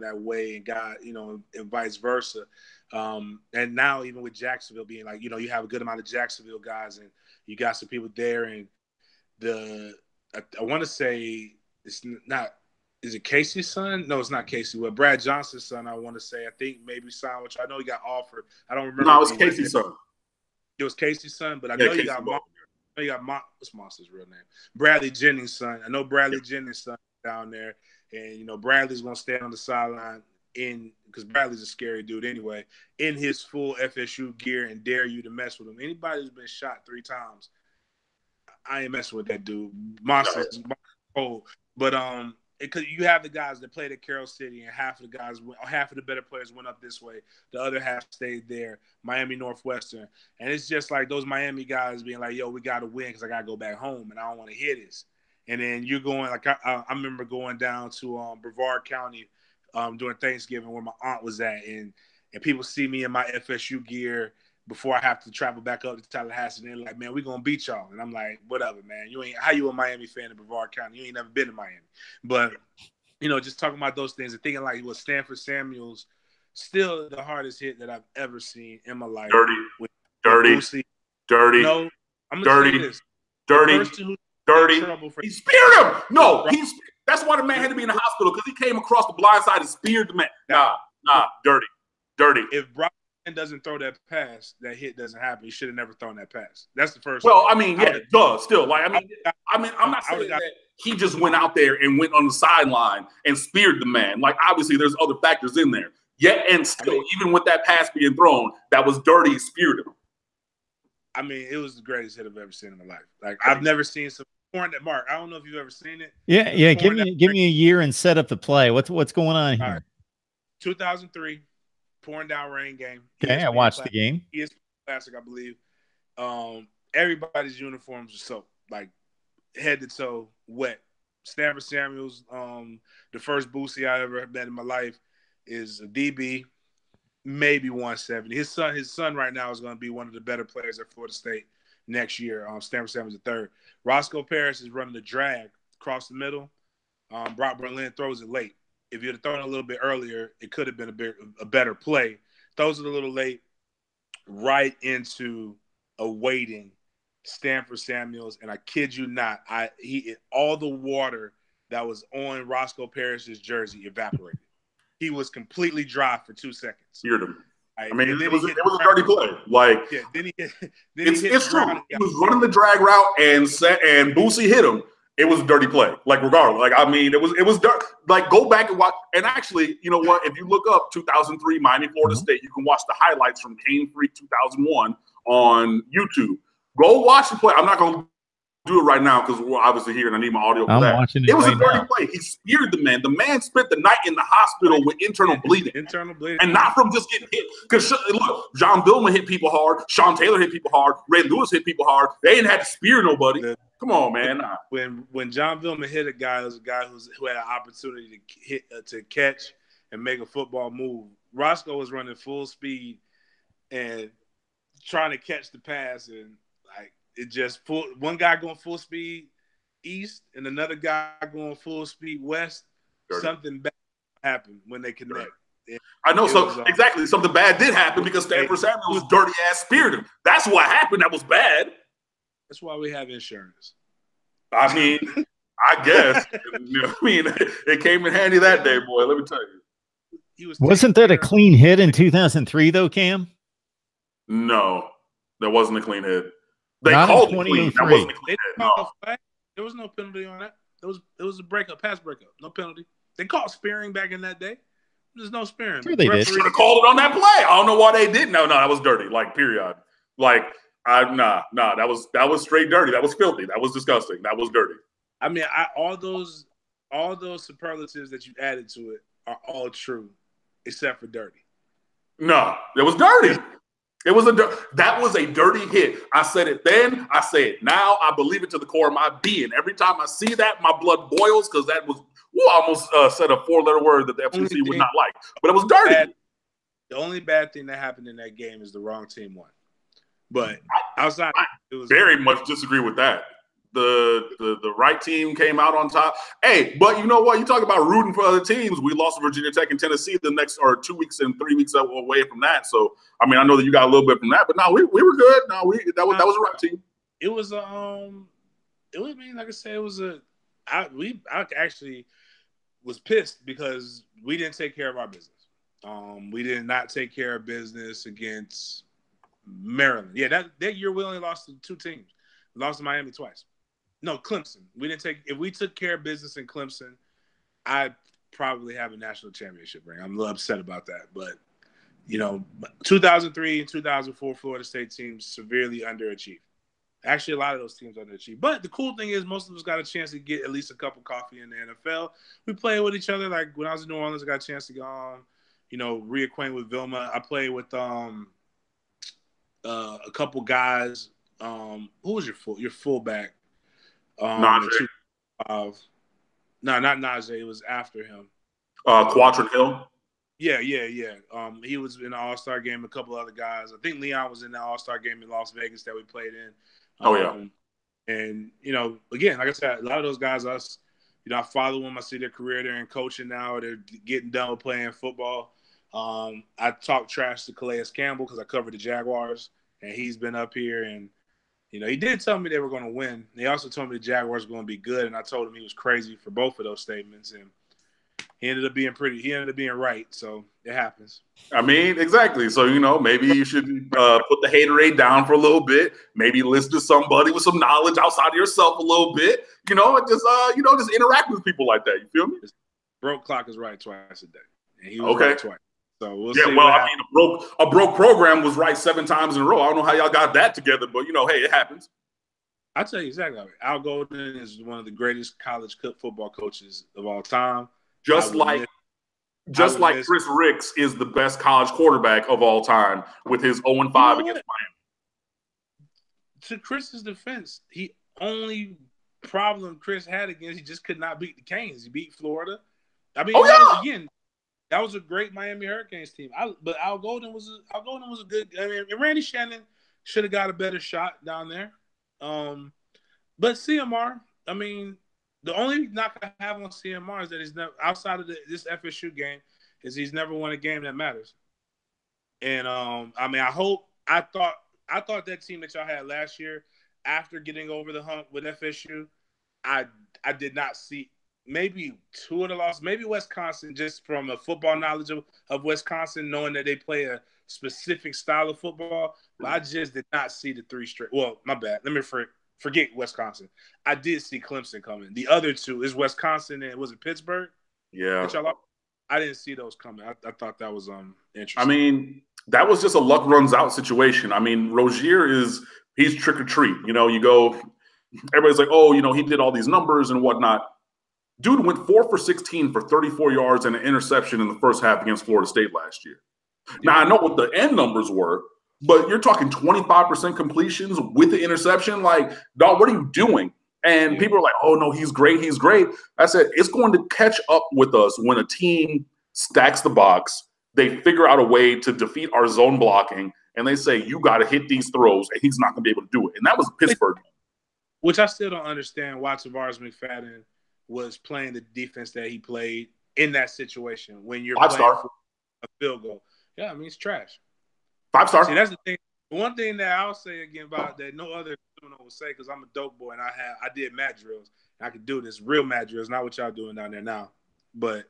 that way and and vice versa. And now even with Jacksonville being like, you have a good amount of Jacksonville guys, and you got some people there. And I want to say it's not. Is it Casey's son? No, it's not Casey. Well, Brad Johnson's son, I want to say. I think maybe signed, which I know he got offered. I don't remember. No, it was Casey's son. It was Casey's son, but I know you got what's Monster's real name? Bradley Jennings' son. I know Bradley Jennings' son down there. And, Bradley's going to stand on the sideline because Bradley's a scary dude anyway, in his full FSU gear and dare you to mess with him. Anybody who's been shot 3 times, I ain't messing with that dude. Monster's cold. But because you have the guys that played at Carroll City, and half of the better players went up this way. The other half stayed there, Miami Northwestern. And it's just like those Miami guys being like, yo, we got to win because I got to go back home, and I don't want to hear this. And then you're going, like I remember going down to Brevard County during Thanksgiving where my aunt was at, and people see me in my FSU gear before I have to travel back up to Tallahassee, and they're like, man, we're going to beat y'all. And I'm like, whatever, man. How you a Miami fan in Brevard County? You ain't never been to Miami. But, just talking about those things and thinking like what Stanford Samuels Still the hardest hit that I've ever seen in my life. Dirty, with dirty, Boosie. dirty. No, I'm gonna dirty, say this. dirty, The person who dirty. trouble for he speared him. No, that's why the man had to be in the hospital, because he came across the blind side and speared the man. Nah, dirty, dirty. If Brock doesn't throw that pass, that hit doesn't happen. He should have never thrown that pass. That's the first. Well, I mean, yeah, still, like, I'm not saying that he just went out there and went on the sideline and speared the man. Like, obviously, there's other factors in there. Yet and still, even with that pass being thrown, that was dirty. He speared him. I mean, it was the greatest hit I've ever seen in my life. Like, I've never seen some porn that Mark. I don't know if you've ever seen it. Yeah. Give me a year and set up the play. What's going on here? Right. 2003. Pouring down rain game. Okay, I watched the game. ESPN Classic, I believe. Everybody's uniforms are soaked, like head to toe, wet. Stanford Samuels, the first Boosie I ever met in my life, is a DB, maybe 170. His son right now is going to be one of the better players at Florida State next year. Stanford Samuels the third. Roscoe Parrish is running the drag across the middle. Brock Berlin throws it late. If you'd have thrown it a little bit earlier, it could have been a better play. Throws it a little late, right into a waiting Stanford Samuels, and I kid you not, all the water that was on Roscoe Parrish's jersey evaporated. He was completely dry for 2 seconds. Feared him. I mean, it was a dirty play. Like, yeah, it's true. He was running the drag route and Boosie hit him. It was a dirty play. Like, regardless. Like, I mean, it was dirt. Like, go back and watch. And actually, you know what? If you look up 2003 Miami, Florida State, you can watch the highlights from Cane Freak 2001 on YouTube. Go watch the play. I'm not going to do it right now because we're obviously here and I need my audio for that. Watching it was right a dirty now. play. He speared the man. The man spent the night in the hospital with internal bleeding. And not from just getting hit. Because, look, John Billman hit people hard. Sean Taylor hit people hard. Ray Lewis hit people hard. They didn't have to spear nobody. Come on, man. When John Billman hit a guy, it was a guy who had an opportunity to catch and make a football move. Roscoe was running full speed and trying to catch the pass, and like it just one guy going full speed east and another guy going full speed west. Dirty. Something bad happened when they connect. I know. Exactly. Something bad did happen because Stanford Samuels dirty ass speared him. That's what happened. That was bad. That's why we have insurance. I mean, I guess. I mean, it came in handy that day, boy. Let me tell you. Wasn't that a clean hit in 2003, though, Cam? No, that wasn't a clean hit. They Not called it clean. That wasn't a clean hit. No. There was no penalty on that. It was a pass breakup. No penalty. They called spearing back in that day. There's no spearing. Sure they did. Should have called it on that play. I don't know why they didn't. No, that was dirty. Like, period. Like, that was straight dirty. That was filthy. That was disgusting. That was dirty. I mean, all those superlatives that you added to it are all true, except for dirty. No, it was dirty. That was a dirty hit. I said it then. I say it now. I believe it to the core of my being. Every time I see that, my blood boils because that was almost said a 4-letter word that the FCC would not like. But it was dirty. The only bad thing that happened in that game is the wrong team won. But outside, it was very much disagree with that. The right team came out on top. Hey, but you know what? You talk about rooting for other teams. We lost to Virginia Tech and Tennessee the next 2 weeks and 3 weeks away from that. So I mean, I know that you got a little bit from that, but no, we were good. No, that was a right team. It was like I said, it was I actually was pissed because we didn't take care of our business. We did not take care of business against Maryland. Yeah, that year we only lost to 2 teams. We lost to Miami twice. No, Clemson. If we took care of business in Clemson, I'd probably have a national championship ring. I'm a little upset about that. But, 2003 and 2004 Florida State teams severely underachieved. Actually, a lot of those teams underachieved. But the cool thing is most of us got a chance to get at least a cup of coffee in the NFL. We played with each other. Like when I was in New Orleans, I got a chance to go reacquaint with Vilma. I played with a couple guys. Who was your fullback? Najee. No, not Najee. It was after him. Quadrant Hill. Yeah. He was in the All-Star game. A couple other guys. I think Leon was in the All-Star game in Las Vegas that we played in. And again, like I said, a lot of those guys, I follow them. I see their career. They're in coaching now. They're getting done with playing football. I talked trash to Calais Campbell because I covered the Jaguars, and he's been up here, and he did tell me they were going to win. He also told me the Jaguars were going to be good, and I told him he was crazy for both of those statements, and he ended up being right. So it happens. I mean, exactly. So, maybe you should put the haterade down for a little bit. Maybe listen to somebody with some knowledge outside of yourself a little bit. And just interact with people like that. You feel me? Broke clock is right twice a day, and he was okay. right twice. So we'll yeah, see. Well, I mean, a broke program was right 7 times in a row. I don't know how y'all got that together, but hey, it happens. I'll tell you exactly. Al Golden is one of the greatest college football coaches of all time. Just like Chris Ricks is the best college quarterback of all time with his 0-5 against Miami. To Chris's defense, he only problem Chris had against, he just could not beat the Canes. He beat Florida. I mean, that was a great Miami Hurricanes team. But Al Golden was a good. I mean, Randy Shannon should have got a better shot down there. But CMR, I mean, the only knock I have on CMR is that he's never, outside of this FSU game, is he's never won a game that matters. And I mean, I thought that team that y'all had last year, after getting over the hump with FSU, I did not see. Maybe 2 of the losses, maybe Wisconsin, just from a football knowledge of Wisconsin, knowing that they play a specific style of football. But I just did not see the 3 straight. Well, my bad. Let me forget Wisconsin. I did see Clemson coming. The other 2 is Wisconsin and was it Pittsburgh? Yeah. I didn't see those coming. I thought that was interesting. I mean, that was just a luck runs out situation. I mean, Rozier he's trick or treat. You go, everybody's like, oh, he did all these numbers and whatnot. Dude went 4 for 16 for 34 yards and an interception in the first half against Florida State last year. Now, I know what the end numbers were, but you're talking 25% completions with the interception. Like, dog, what are you doing? And people are like, oh, no, he's great. He's great. I said, it's going to catch up with us when a team stacks the box. They figure out a way to defeat our zone blocking, and they say, you got to hit these throws, and he's not going to be able to do it. And that was Pittsburgh. Which I still don't understand why Tavares McFadden was playing the defense that he played in that situation when you're playing for a field goal. Yeah, I mean, it's trash. 5-star. See, that's the thing. One thing that I'll say again about that no other criminal will say, because I'm a dope boy and I did mat drills. And I could do this real mat drills, not what y'all doing down there now. But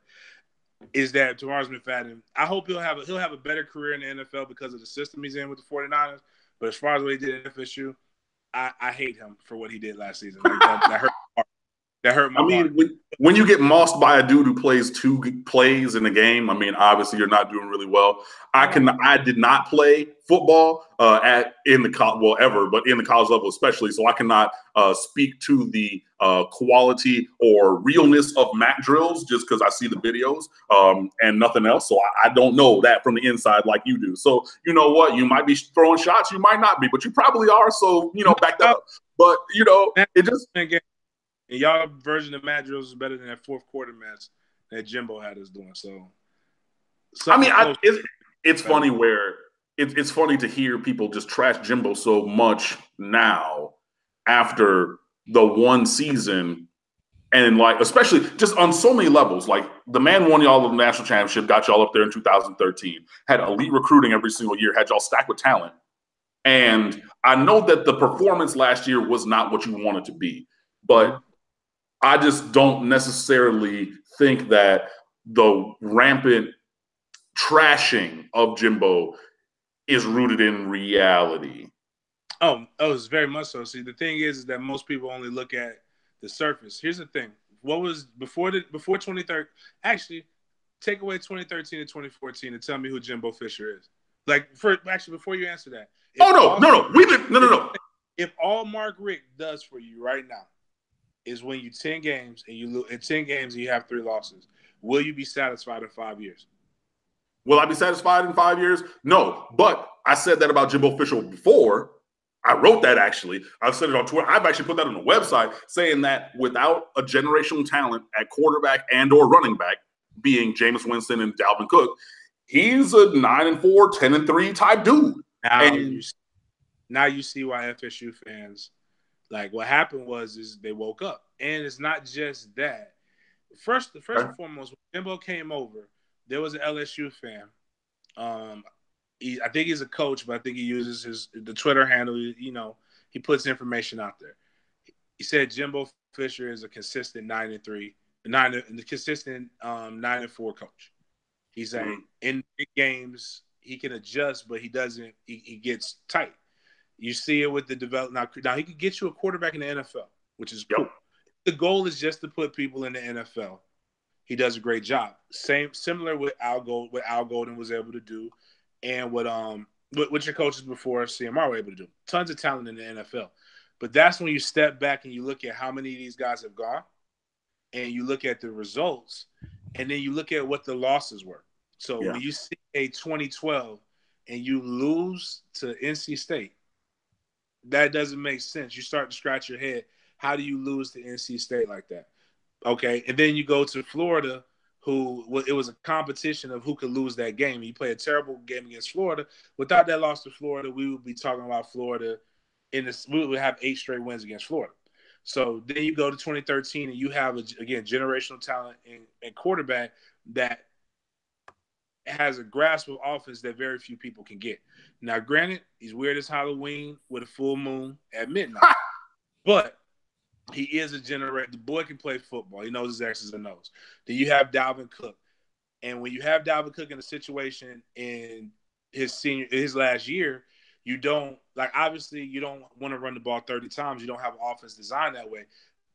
is that Tavares McFadden, I hope he'll have a better career in the NFL because of the system he's in with the 49ers. But as far as what he did at FSU, I hate him for what he did last season. Like, that hurt my heart. That hurt my heart. When you get mossed by a dude who plays 2 plays in a game, I mean, obviously you're not doing really well. I did not play football in the college level especially, so I cannot speak to the quality or realness of mat drills just because I see the videos and nothing else. So I don't know that from the inside like you do. So you know what? You might be throwing shots, you might not be, but you probably are. So back that up. But it just. And y'all version of mat drills is better than that 4th quarter match that Jimbo had us doing. So, I mean, it's funny where it's funny to hear people just trash Jimbo so much now after the one season, and like especially just on so many levels. Like the man won y'all the national championship, got y'all up there in 2013, had elite recruiting every single year, had y'all stacked with talent. And I know that the performance last year was not what you want it to be, but I just don't necessarily think that the rampant trashing of Jimbo is rooted in reality. Oh, it's very much so. See, the thing is that most people only look at the surface. Here's the thing. What was before 2013? Actually, take away 2013 and 2014 and tell me who Jimbo Fisher is. Like, before you answer that. No. If all Mark Richt does for you right now is win you 10 games and you lose in 10 games and you have 3 losses, will you be satisfied in 5 years? Will I be satisfied in 5 years? No, but I said that about Jimbo Fisher before. I wrote that actually. I've said it on Twitter. I've actually put that on the website saying that without a generational talent at quarterback and or running back, being Jameis Winston and Dalvin Cook, he's a 9-4, 10-3 type dude. Now you see why FSU fans, like what happened is they woke up. And it's not just that. First and foremost, when Jimbo came over, there was an LSU fan I think he's a coach, but I think he uses the Twitter handle. He puts information out there. He said Jimbo Fisher is a consistent 9-3, consistent 9-4 coach. He's saying in big games he can adjust, but he doesn't. He gets tight. You see it with the development. Now he could get you a quarterback in the NFL, which is cool. The goal is just to put people in the NFL. He does a great job. Similar with what Al Golden was able to do, and what your coaches before CMR were able to do. Tons of talent in the NFL. But that's when you step back and you look at how many of these guys have gone, and you look at the results, and then you look at what the losses were. So when you see a 2012 and you lose to NC State, that doesn't make sense. You start to scratch your head. How do you lose to NC State like that? Okay, and then you go to Florida, it was a competition of who could lose that game. You play a terrible game against Florida. Without that loss to Florida, we would be talking about Florida we would have 8 straight wins against Florida. So then you go to 2013 and you have, again, generational talent and quarterback that has a grasp of offense that very few people can get. Now, granted, he's weird as Halloween with a full moon at midnight. But he is a generator. The boy can play football. He knows his X's and O's. Then you have Dalvin Cook. And when you have Dalvin Cook in a situation in his last year, you don't obviously you don't want to run the ball 30 times. You don't have an offense designed that way.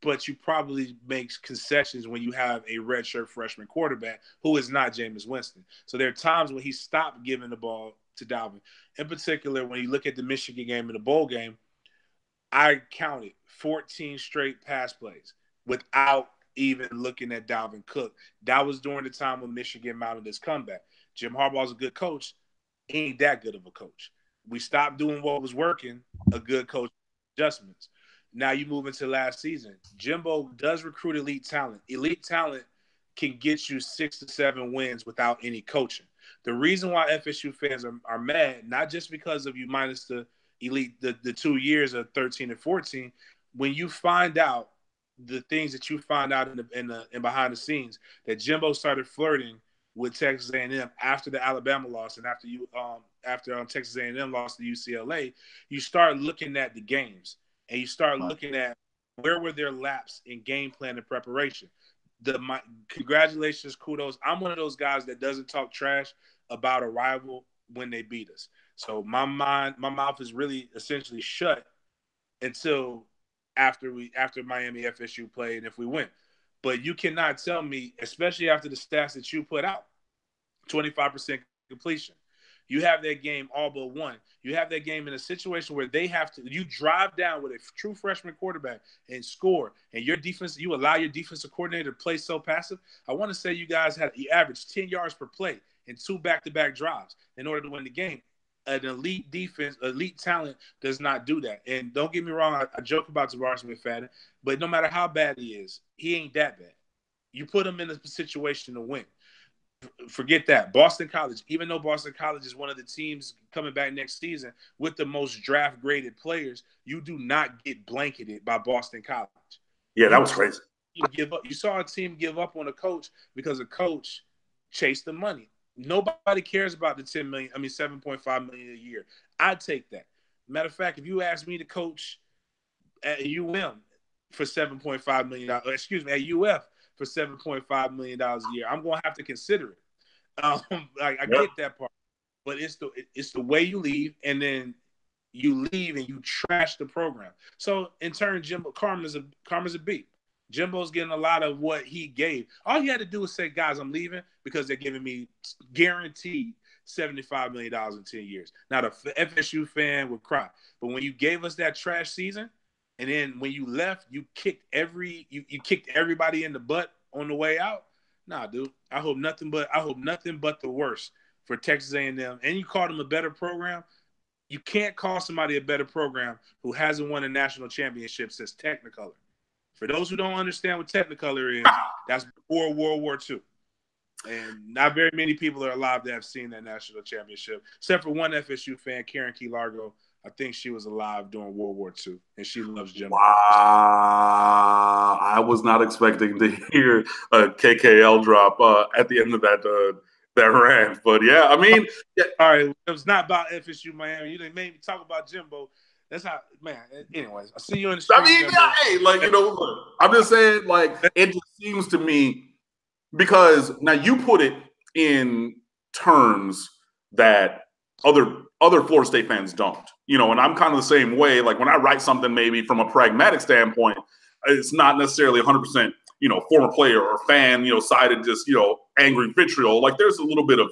But you probably make concessions when you have a redshirt freshman quarterback who is not Jameis Winston. So there are times when he stopped giving the ball to Dalvin. In particular, when you look at the Michigan game and the bowl game, I counted 14 straight pass plays without even looking at Dalvin Cook. That was during the time when Michigan mounted this comeback. Jim Harbaugh's a good coach. He ain't that good of a coach. We stopped doing what was working, a good coach adjustments. Now you move into last season. Jimbo does recruit elite talent. Elite talent can get you 6 to 7 wins without any coaching. The reason why FSU fans are mad, not just because of you minus the elite, the 2 years of 13 and 14, when you find out the things that you find out in behind the scenes, that Jimbo started flirting with Texas A&M after the Alabama loss and after Texas A&M lost to UCLA, you start looking at the games and you start looking at where were their laps in game plan and preparation. Congratulations, kudos. I'm one of those guys that doesn't talk trash about a rival when they beat us. So my mouth is really essentially shut until after Miami FSU played and if we win. But you cannot tell me, especially after the stats that you put out, 25% completion. You have that game all but one. You have that game in a situation where you drive down with a true freshman quarterback and score, and you allow your defensive coordinator to play so passive. I want to say you guys you averaged 10 yards per play in 2 back-to-back drives in order to win the game. An elite defense, elite talent does not do that. And don't get me wrong, I joke about Jabbar Smith-Fadden, but no matter how bad he is, he ain't that bad. You put him in a situation to win. Forget that. Boston College, even though Boston College is one of the teams coming back next season with the most draft-graded players, you do not get blanketed by Boston College. Yeah, that was crazy. You saw a team give up on a coach because a coach chased the money. Nobody cares about the $7.5 million a year. I'd take that. Matter of fact, if you ask me to coach at UM for $7.5 million, at UF for $7.5 million a year, I'm going to have to consider it. I get that part, but it's the way you leave, and then you leave and you trash the program. So in turn, Karma's a beat. Jimbo's getting a lot of what he gave. All he had to do was say, guys, I'm leaving because they're giving me guaranteed $75 million in 10 years. Now, the FSU fan would cry. But when you gave us that trash season, and then when you left, you kicked everybody in the butt on the way out. Nah, dude. I hope nothing but the worst for Texas A&M. And you called them a better program. You can't call somebody a better program who hasn't won a national championship since Technicolor. For those who don't understand what Technicolor is, that's before World War II. And not very many people are alive that have seen that national championship, except for one FSU fan, Karen Key Largo. I think she was alive during World War II, and she loves Jimbo. Wow. I was not expecting to hear a KKL drop at the end of that that rant. But yeah, I mean, yeah. All right, it was not about FSU Miami. You didn't make me talk about Jimbo. That's how, man. Anyways, I see you in the street. I mean, Jimbo. hey, like, look, I'm just saying, like, it just seems to me, because now you put it in terms that other Florida State fans don't, and I'm kind of the same way. Like, when I write something, maybe from a pragmatic standpoint, it's not necessarily 100%, former player or fan, sided, just, angry vitriol. Like, there's a little bit of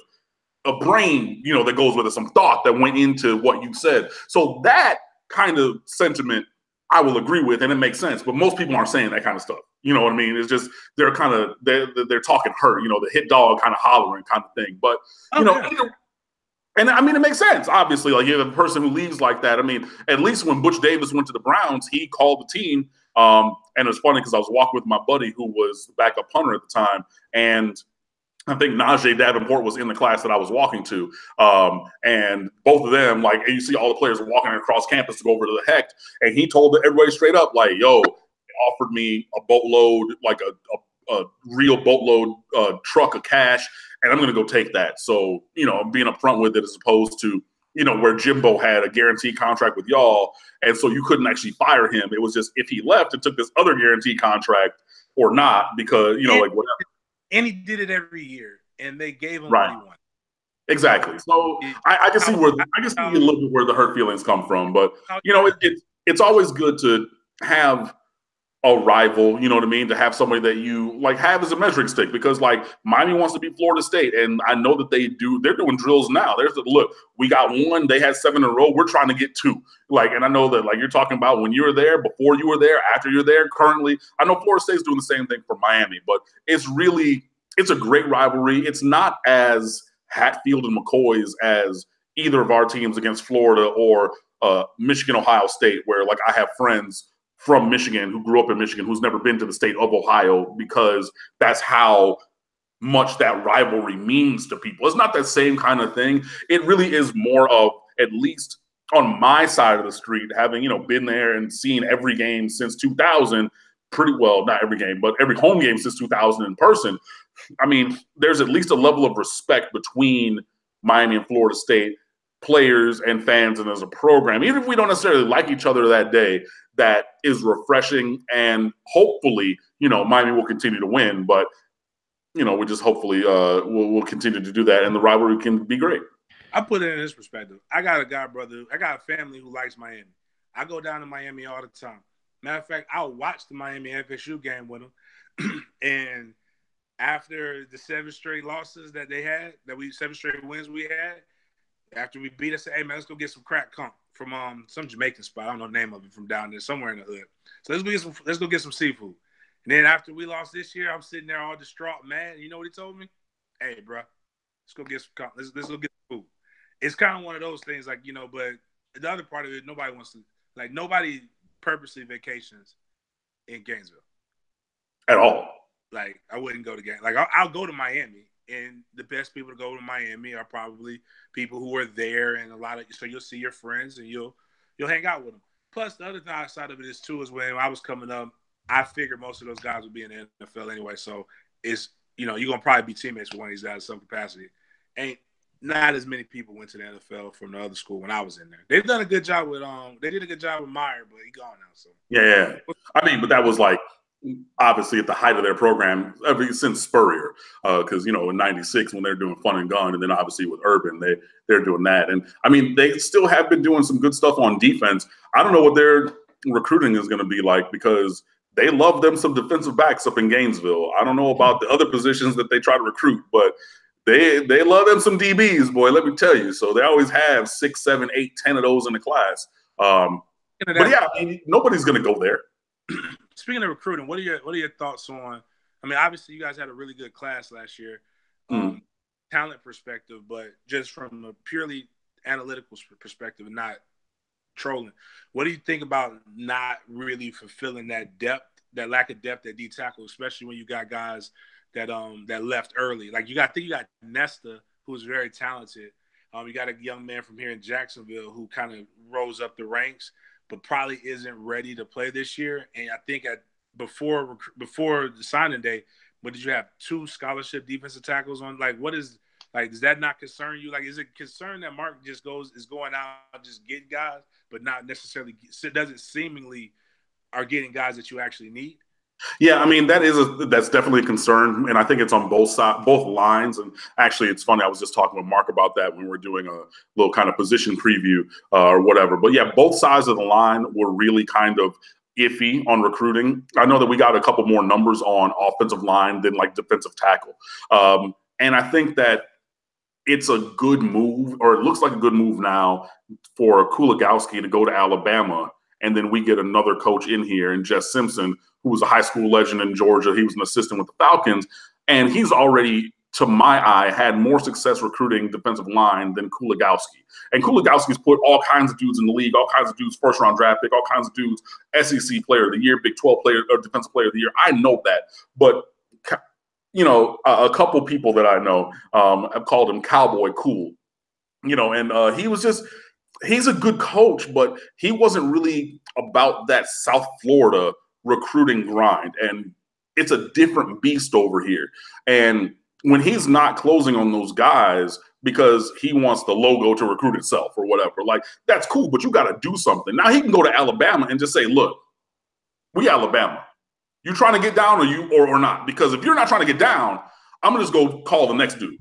a brain, that goes with it, some thought that went into what you said. So that kind of sentiment I will agree with, and it makes sense. But most people aren't saying that kind of stuff. You know what I mean? It's just they're talking hurt, the hit dog kind of hollering kind of thing. But and I mean, it makes sense. Obviously, like, you have a person who leaves like that. I mean, at least when Butch Davis went to the Browns, he called the team. And it was funny because I was walking with my buddy who was the backup punter at the time, and I think Najee Davenport was in the class that I was walking to. And both of them, like, and you see all the players walking across campus to go over to the Hecht. And he told everybody straight up, like, yo, they offered me a boatload, like a real boatload truck of cash, and I'm going to go take that. So, being upfront with it, as opposed to, where Jimbo had a guaranteed contract with y'all. And so you couldn't actually fire him. It was just if he left and took this other guaranteed contract or not, because, like, whatever. And he did it every year, and they gave him right. what he wanted. Exactly. So I can see a little bit where the hurt feelings come from, but it's always good to have a rival. You know what I mean? To have somebody that you like have as a measuring stick, because like Miami wants to beat Florida State, and I know that they're doing drills now. Look, we got one. They had 7 in a row. We're trying to get 2. Like, and I know that like you're talking about when you were there, before you were there, after you're there. Currently, I know Florida State's doing the same thing for Miami, but it's a great rivalry. It's not as Hatfield and McCoy's as either of our teams against Florida or Michigan, Ohio State, where like I have friends from Michigan who grew up in Michigan who's never been to the state of Ohio, because that's how much that rivalry means to people. It's not that same kind of thing. It really is more of, at least on my side of the street, having, been there and seen every game since 2000, pretty well, not every game, but every home game since 2000 in person. I mean, there's at least a level of respect between Miami and Florida State players and fans, and as a program, even if we don't necessarily like each other that day, that is refreshing. And hopefully, Miami will continue to win, but we just hopefully we'll continue to do that, and the rivalry can be great. I put it in this perspective. I got a family who likes Miami. I go down to Miami all the time. Matter of fact, I'll watch the Miami FSU game with them. And after the 7 straight losses that they had, 7 straight wins we had, after we beat us, hey man, let's go get some crack conch from some Jamaican spot. I don't know the name of it, from down there somewhere in the hood. So let's go get some seafood. And then after we lost this year, I'm sitting there all distraught, man. You know what he told me? Hey, bro, let's go get some. Let's go get some food. It's kind of one of those things, like, but the other part of it, nobody purposely vacations in Gainesville at all. Like, I wouldn't go to Gainesville. Like, I'll go to Miami, and the best people to go to Miami are probably people who are there, and so you'll see your friends and you'll hang out with them. Plus, the other side of it is when I was coming up, I figured most of those guys would be in the NFL anyway. So it's, you're going to probably be teammates with one of these guys in some capacity. Not as many people went to the NFL from the other school when I was in there. They've done a good job with they did a good job with Meyer, but he's gone now. So yeah. I mean, but that was like obviously at the height of their program ever since Spurrier, because in '96 when they're doing Fun and Gun, and then obviously with Urban they're doing that, and I mean they still have been doing some good stuff on defense. I don't know what their recruiting is going to be like, because they love them some defensive backs up in Gainesville. I don't know about the other positions that they try to recruit, but they love them some DBs, boy. Let me tell you. So they always have 6, 7, 8, 10 of those in the class. But yeah, I mean, nobody's going to go there. Speaking of recruiting, what are your thoughts on? I mean, obviously you guys had a really good class last year, talent perspective, but just from a purely analytical perspective and not trolling. What do you think about not really fulfilling that depth, that lack of depth at D tackle, especially when you got guys that left early? Like, you got Nesta, who's very talented. You got a young man from here in Jacksonville who kind of rose up the ranks, but probably isn't ready to play this year. And I think before the signing day, what did you have? 2 scholarship defensive tackles on? Like, Like, does that not concern you? Like, is it concern that Mark is going out just getting guys, but not necessarily doesn't seemingly are getting guys that you actually need? Yeah, I mean that's definitely a concern, and I think it's on both sides, both lines. And actually, it's funny. I was just talking with Mark about that when we were doing a little kind of position preview or whatever. But yeah, both sides of the line were really kind of iffy on recruiting. I know that we got a couple more numbers on offensive line than like defensive tackle, and I think that it's a good move, or it looks like a good move now for Kuligowski to go to Alabama, and then we get another coach in here, and Jess Simpson, who was a high school legend in Georgia. He was an assistant with the Falcons, and he's already, to my eye, had more success recruiting defensive line than Kuligowski. And Kuligowski's put all kinds of dudes in the league, all kinds of dudes first-round draft pick, all kinds of dudes SEC player of the year, Big 12 player or defensive player of the year. I know that, but a couple people that I know have called him Cowboy Cool, and he's a good coach, but he wasn't really about that South Florida recruiting grind. And it's a different beast over here. And when he's not closing on those guys because he wants the logo to recruit itself or whatever, like, that's cool, but you got to do something. Now he can go to Alabama and just say, look, we Alabama. You trying to get down or not? Because if you're not trying to get down, I'm going to just go call the next dude.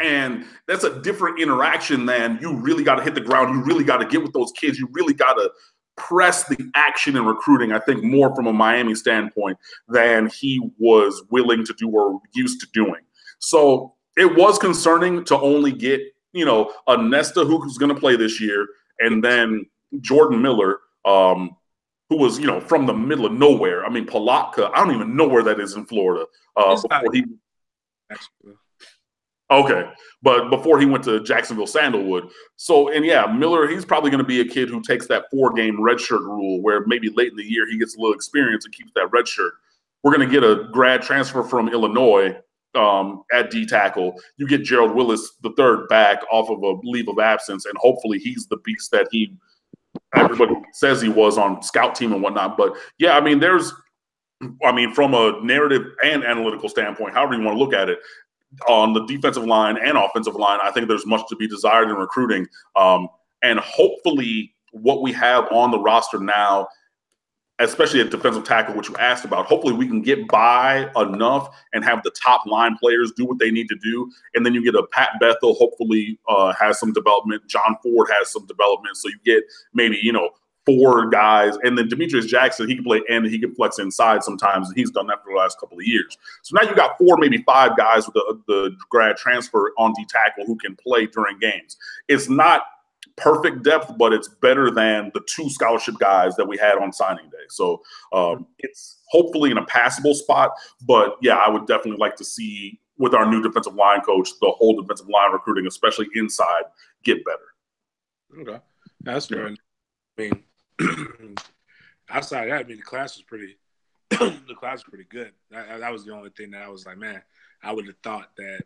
And that's a different interaction than you really got to hit the ground. You really got to get with those kids. You really got to press the action in recruiting, I think, more from a Miami standpoint than he was willing to do or used to doing. So it was concerning to only get, a Nesta who's going to play this year, and then Jordan Miller, who was, from the middle of nowhere. I mean, Palatka, I don't even know where that is in Florida. Before he went to Jacksonville Sandalwood. So, and yeah, Miller, he's probably going to be a kid who takes that 4-game redshirt rule where maybe late in the year he gets a little experience and keeps that redshirt. We're going to get a grad transfer from Illinois at D tackle. You get Gerald Willis III back off of a leave of absence, and hopefully he's the beast that everybody says he was on scout team and whatnot. But yeah, I mean, from a narrative and analytical standpoint, however you want to look at it, on the defensive line and offensive line, I think there's much to be desired in recruiting. And hopefully what we have on the roster now, especially at defensive tackle, which you asked about, hopefully we can get by enough and have the top line players do what they need to do. And then you get a Pat Bethel, hopefully has some development. John Ford has some development. So you get maybe, 4 guys. And then Demetrius Jackson, he can play and he can flex inside sometimes. And he's done that for the last couple of years. So now you got 4, maybe 5 guys with the grad transfer on D tackle who can play during games. It's not perfect depth, but it's better than the 2 scholarship guys that we had on signing day. So it's hopefully in a passable spot. But yeah, I would definitely like to see, with our new defensive line coach, the whole defensive line recruiting, especially inside, get better. Okay, that's fair. I mean, outside of that, I mean, the class was pretty good. That was the only thing that I was like, man, I would have thought that,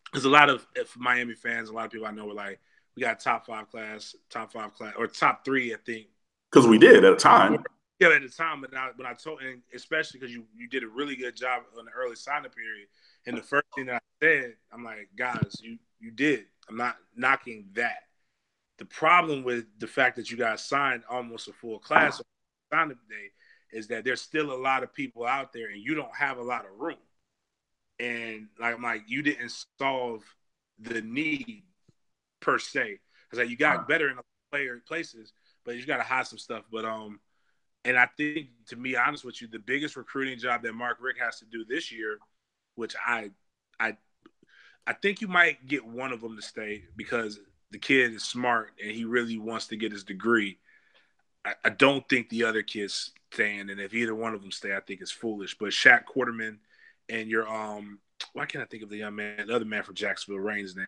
because a lot of Miami fans, a lot of people I know were like, we got top 5 class, or top 3, I think. Because we did at the time. Yeah, at the time, but when I told, and especially because you did a really good job on the early signing period, and the first thing that I said, I'm like, guys, you did. I'm not knocking that. The problem with the fact that you guys signed almost a full class on signing day is that there's still a lot of people out there, and you don't have a lot of room. And I'm like, you didn't solve the need per se. It's like you got better in player places, but you got to hide some stuff. But and I think, to be honest with you, the biggest recruiting job that Mark Richt has to do this year, which I think you might get one of them to stay because the kid is smart and he really wants to get his degree. I don't think the other kids staying, and if either one of them stay, I think it's foolish. But Shaq Quarterman and your why can't I think of the young man, the other man from Jacksonville, Rain's name?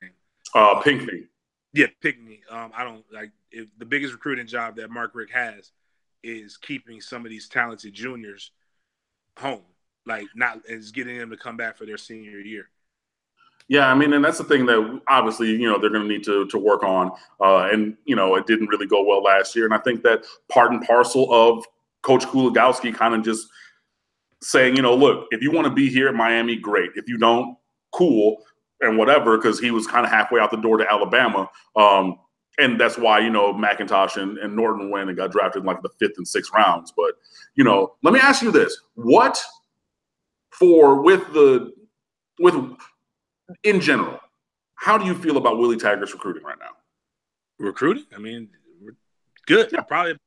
Pinckney. Yeah, Pinckney. I don't like if the biggest recruiting job that Mark Richt has is keeping some of these talented juniors home, like not is getting them to come back for their senior year. Yeah, I mean, and that's the thing that obviously, they're going to need to work on. And, it didn't really go well last year. And I think that part and parcel of Coach Kuligowski kind of just saying, look, if you want to be here at Miami, great. If you don't, cool. and whatever, because he was kind of halfway out the door to Alabama. And that's why, McIntosh and Norton went and got drafted in like the 5th and 6th rounds. But, let me ask you this. In general, how do you feel about Willie Taggart's recruiting right now? Recruiting? I mean, good. Yeah. Probably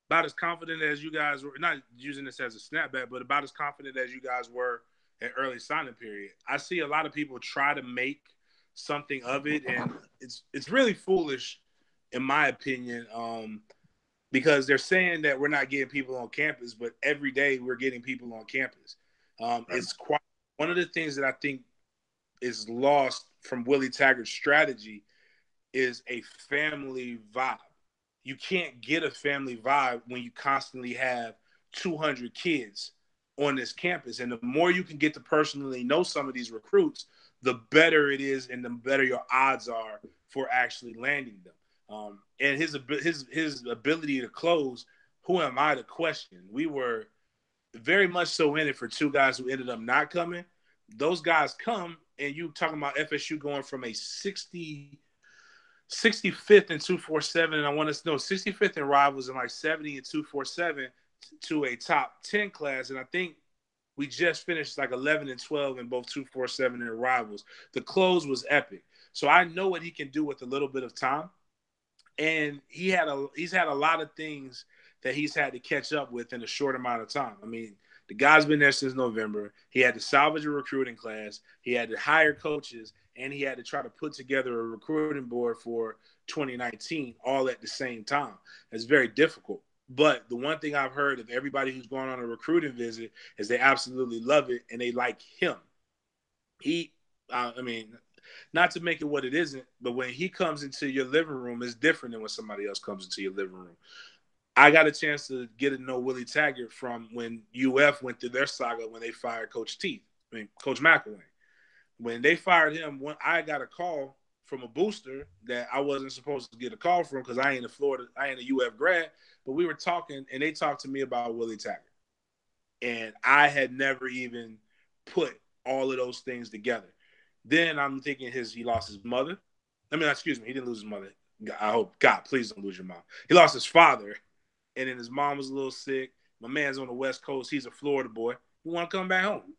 about as confident as you guys were, not using this as a snapback, but about as confident as you guys were at early signing period. I see a lot of people try to make something of it, and it's really foolish, in my opinion, because they're saying that we're not getting people on campus, but every day we're getting people on campus. It's quite one of the things that I think is lost from Willie Taggart's strategy is a family vibe. You can't get a family vibe when you constantly have 200 kids on this campus. And the more you can get to personally know some of these recruits, the better it is and the better your odds are for actually landing them. And his ability to close, who am I to question? We were very much so in it for 2 guys who ended up not coming. Those guys come, and you talking about FSU going from a 65th and 247, and I want to know 65th in Rivals and like 70 and 247 to a top 10 class. And I think we just finished like 11 and 12 in both 247 and Rivals. The close was epic. So I know what he can do with a little bit of time. And he's had a lot of things that he's had to catch up with in a short amount of time. I mean, the guy's been there since November. He had to salvage a recruiting class. He had to hire coaches, and he had to try to put together a recruiting board for 2019 all at the same time. It's very difficult. But the one thing I've heard of everybody who's gone on a recruiting visit is they absolutely love it, and they like him. Not to make it what it isn't, but when he comes into your living room, it's different than when somebody else comes into your living room. I got a chance to get to know Willie Taggart from when UF went through their saga when they fired Coach McElwain. When they fired him, I got a call from a booster that I wasn't supposed to get a call from because I ain't a UF grad, but we were talking, and they talked to me about Willie Taggart. And I had never even put all of those things together. Then I'm thinking he lost his mother. He didn't lose his mother. I hope, God, please don't lose your mom. He lost his father, and then his mom was a little sick. My man's on the West Coast. He's a Florida boy. He want to come back home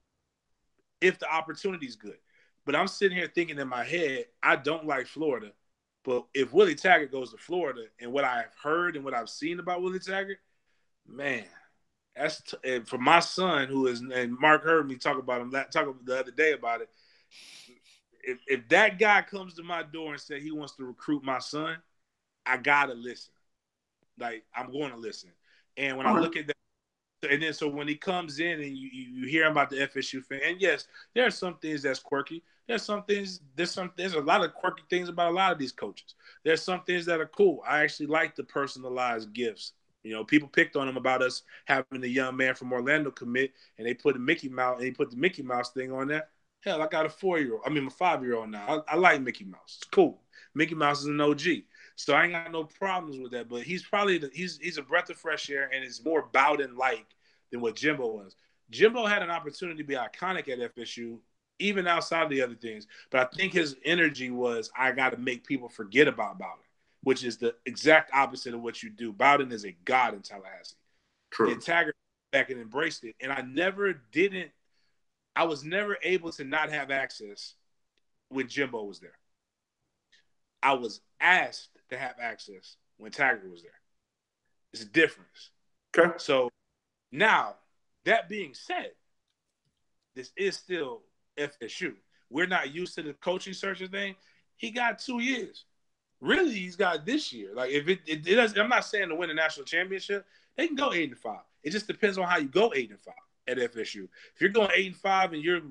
if the opportunity's good. But I'm sitting here thinking in my head, I don't like Florida. But if Willie Taggart goes to Florida, and what I've heard and what I've seen about Willie Taggart, man, that's for my son, and Mark heard me talk about him the other day about it. If that guy comes to my door and say he wants to recruit my son, I gotta listen. Like, I'm going to listen. And when I look at that, and then so when he comes in and you hear him about the FSU fan, and yes, there are some things that's quirky. There's a lot of quirky things about a lot of these coaches. There's some things that are cool. I actually like the personalized gifts. People picked on him about us having the young man from Orlando commit, and they put the Mickey Mouse thing on there. Hell, I got a 5-year-old now. I like Mickey Mouse. It's cool. Mickey Mouse is an OG. So I ain't got no problems with that. But he's probably he's a breath of fresh air, and is more Bowden-like than what Jimbo was. Jimbo had an opportunity to be iconic at FSU, even outside of the other things. But I think his energy was, I got to make people forget about Bowden, which is the exact opposite of what you do. Bowden is a god in Tallahassee. True. And Taggart back and embraced it. And I was never able to not have access when Jimbo was there. I was asked to have access when Taggart was there. It's a difference. Okay. So now, that being said, this is still FSU. We're not used to the coaching search thing. He got 2 years. Really, he's got this year. Like, if it does, I'm not saying to win a national championship. They can go 8-5. It just depends on how you go 8-5 at FSU. If you're going 8-5 and you're,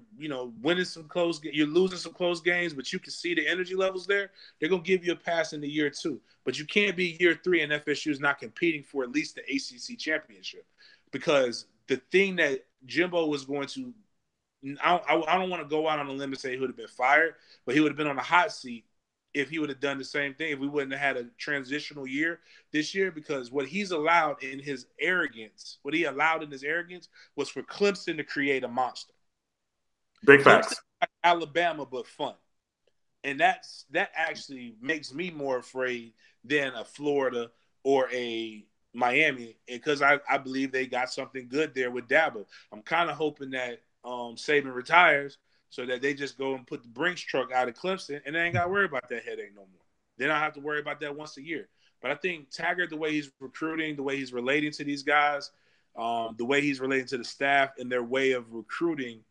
winning some you're losing some close games, but you can see the energy levels there, they're going to give you a pass in the year 2. But you can't be year 3 and FSU is not competing for at least the ACC championship. Because the thing that Jimbo was going to, I don't want to go out on a limb and say he would have been fired, but he would have been on a hot seat if he would have done the same thing, if we wouldn't have had a transitional year this year, because what he allowed in his arrogance was for Clemson to create a monster. Big facts. Like Alabama, but fun. And that actually makes me more afraid than a Florida or a Miami, because I believe they got something good there with Dabo. I'm kind of hoping that Saban retires so that they just go and put the Brinks truck out of Clemson, and they ain't got to worry about that headache no more. Then I have to worry about that once a year. But I think Taggart, the way he's recruiting, the way he's relating to these guys, the way he's relating to the staff and their way of recruiting,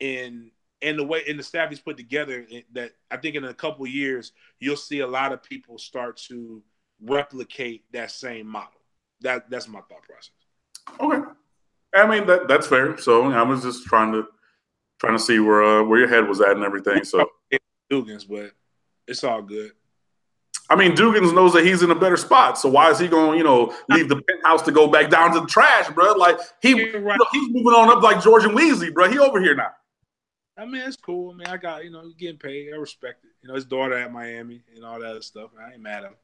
and the staff he's put together, that I think in a couple of years you'll see a lot of people start to replicate that same model. That's my thought process. Okay, I mean that's fair. So I was just trying to see where your head was at and everything. So Dugans, but it's all good. I mean, Dugans knows that he's in a better spot. So why is he going, leave the penthouse to go back down to the trash, bro? Like he's moving on up like George and Weasley, bro. He over here now. I mean, it's cool. I mean, I got, getting paid. I respect it. His daughter at Miami and all that other stuff. I ain't mad at him.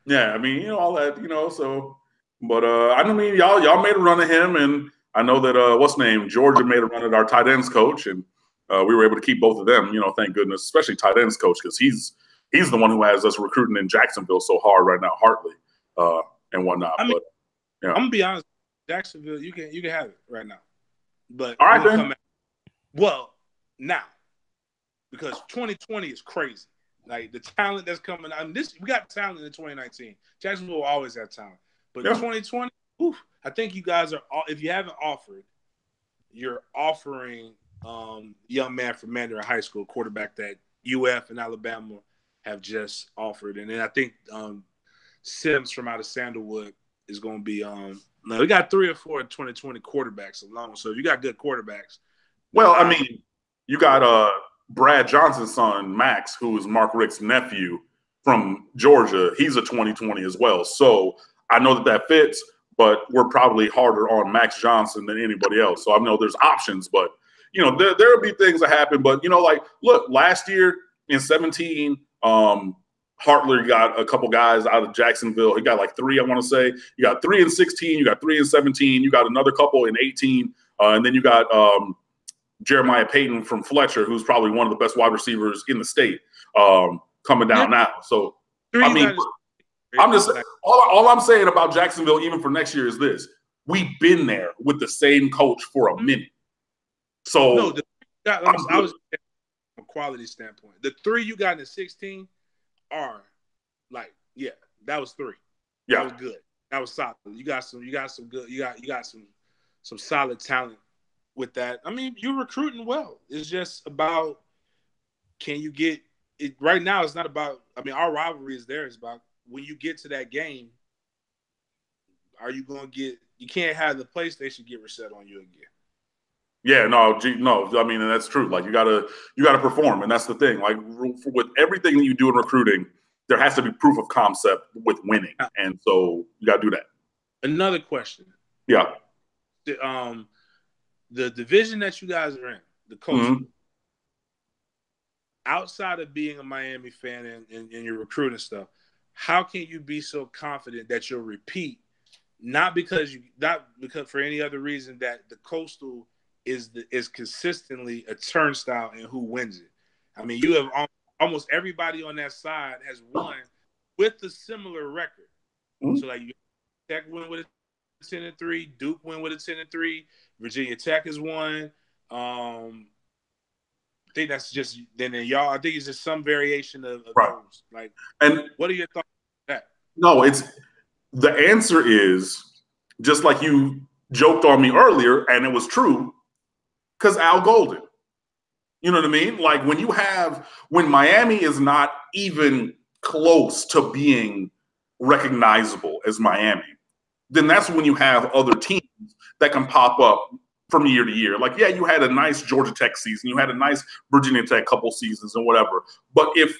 Yeah, I mean, all that, so. But I mean, y'all made a run at him, and I know that Georgia made a run at our tight ends coach, and we were able to keep both of them. Thank goodness, especially tight ends coach, because he's the one who has us recruiting in Jacksonville so hard right now, Hartley, and whatnot. I mean, but I'm gonna be honest, Jacksonville, you can have it right now. But all right, then. Now, because 2020 is crazy. Like the talent that's coming out, we got talent in 2019. Jacksonville will always have talent. But 2020, I think you guys are, if you haven't offered, you're offering young man from Mandarin High School, quarterback that UF and Alabama have just offered. And then I think Sims from out of Sandalwood is going to be we got 3 or 4 2020 quarterbacks alone. So if you got good quarterbacks. Well, I mean, you got Brad Johnson's son, Max, who is Mark Richt's nephew from Georgia. He's a 2020 as well. So I know that fits, but we're probably harder on Max Johnson than anybody else. So I know there's options, but, there'll be things that happen. But, look, last year in 17, Hartler got a couple guys out of Jacksonville. He got like 3, I want to say. You got 3 in 16. You got 3 in 17. You got another couple in 18. And then you got Jeremiah Payton from Fletcher, who's probably one of the best wide receivers in the state, coming down now. So, I mean, I'm just all I'm saying about Jacksonville, even for next year, is this: we've been there with the same coach for a minute. So, I was from a quality standpoint. The 3 you got in the 16 are like, that was 3. Yeah, that was good. That was solid. You got some good. You got some solid talent with that. I mean, you're recruiting well. It's just about, can you get it right now? It's not about, our rivalry is there. It's about when you get to that game, are you going to get, you can't have the PlayStation get reset on you again. Yeah, no. I mean, that's true. Like you gotta perform, and that's the thing. Like with everything that you do in recruiting, there has to be proof of concept with winning, and so you got to do that. Another question. Yeah. The division that you guys are in, the Coastal, outside of being a Miami fan and your recruiting stuff, how can you be so confident that you'll repeat? Not because for any other reason, that the Coastal is consistently a turnstile in who wins it. I mean, you have almost everybody on that side has won with a similar record. So like, Tech win with a 10-3, Duke win with a 10-3, Virginia Tech has won. I think that's just then y'all. I think it's just some variation of those. Like, and what are your thoughts on that? No, the answer is just like you joked on me earlier, and it was true, because Al Golden. You know what I mean? Like when Miami is not even close to being recognizable as Miami, then that's when you have other teams that can pop up from year to year. Like, yeah, you had a nice Georgia Tech season. You had a nice Virginia Tech couple seasons and whatever. But if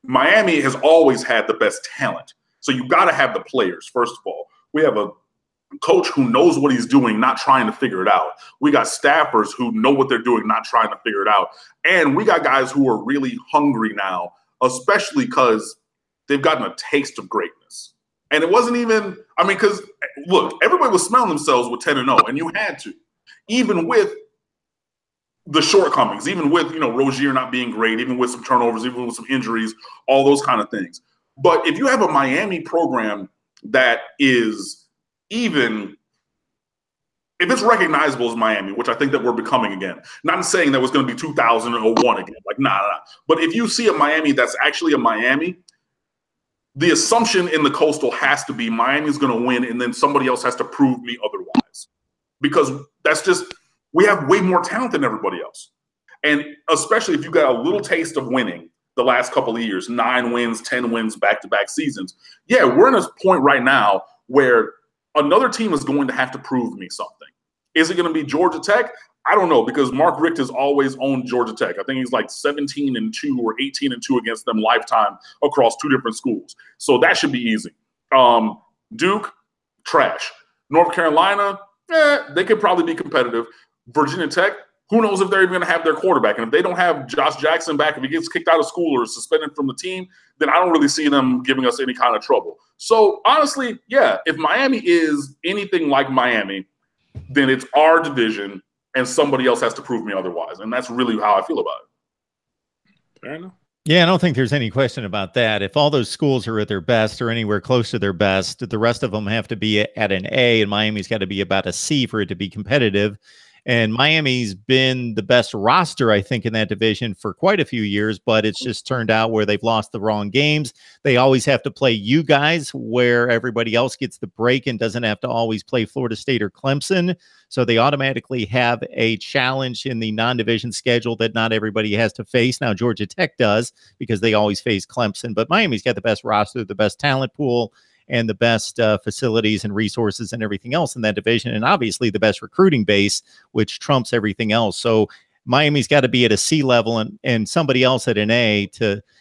Miami has always had the best talent, so you got to have the players, first of all. We have a coach who knows what he's doing, not trying to figure it out. We got staffers who know what they're doing, not trying to figure it out. And we got guys who are really hungry now, especially because they've gotten a taste of greatness. And it wasn't even, because, look, everybody was smelling themselves with 10-0, and you had to. Even with the shortcomings, even with, Rozier not being great, even with some turnovers, even with some injuries, all those kind of things. But if you have a Miami program that is even, if it's recognizable as Miami, which I think that we're becoming again, not saying that was going to be 2001 again, like, nah. But if you see a Miami that's actually a Miami, the assumption in the Coastal has to be Miami's going to win, and then somebody else has to prove me otherwise. Because that's just, we have way more talent than everybody else. And especially if you got a little taste of winning the last couple of years, 9 wins, 10 wins, back-to-back seasons. Yeah, we're in a point right now where another team is going to have to prove me something. Is it going to be Georgia Tech? I don't know, because Mark Richt has always owned Georgia Tech. I think he's like 17-2 or 18-2 against them lifetime across 2 different schools. So that should be easy. Duke, trash. North Carolina, they could probably be competitive. Virginia Tech, who knows if they're even going to have their quarterback. And if they don't have Josh Jackson back, if he gets kicked out of school or suspended from the team, then I don't really see them giving us any kind of trouble. So honestly, yeah, if Miami is anything like Miami, then it's our division and somebody else has to prove me otherwise. And that's really how I feel about it. Fair enough. Yeah, I don't think there's any question about that. If all those schools are at their best or anywhere close to their best, the rest of them have to be at an A, and Miami's got to be about a C for it to be competitive. And Miami's been the best roster, I think, in that division for quite a few years, but it's just turned out where they've lost the wrong games. They always have to play you guys where everybody else gets the break and doesn't have to always play Florida State or Clemson. So they automatically have a challenge in the non-division schedule that not everybody has to face. Now, Georgia Tech does because they always face Clemson, but Miami's got the best roster, the best talent pool, and the best facilities and resources and everything else in that division. And obviously the best recruiting base, which trumps everything else. So Miami's got to be at a C level and somebody else at an A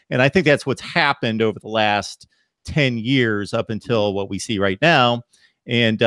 and I think that's what's happened over the last 10 years up until what we see right now. And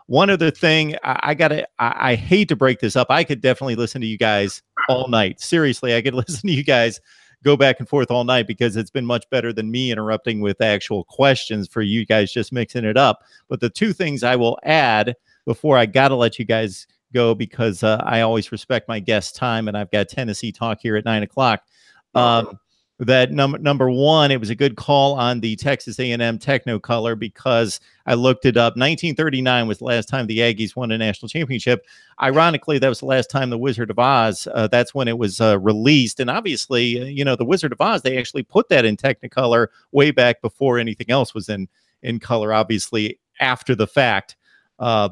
one other thing, I hate to break this up. I could definitely listen to you guys all night. Seriously, I could listen to you guys go back and forth all night because it's been much better than me interrupting with actual questions for you guys just mixing it up. But the 2 things I will add before I got to let you guys go, because I always respect my guest time and I've got Tennessee talk here at 9:00. That number 1, it was a good call on the Texas A&M Technicolor because I looked it up. 1939 was the last time the Aggies won a national championship. Ironically, that was the last time the Wizard of Oz, that's when it was released. And obviously, the Wizard of Oz, they actually put that in Technicolor way back before anything else was in color, obviously after the fact. So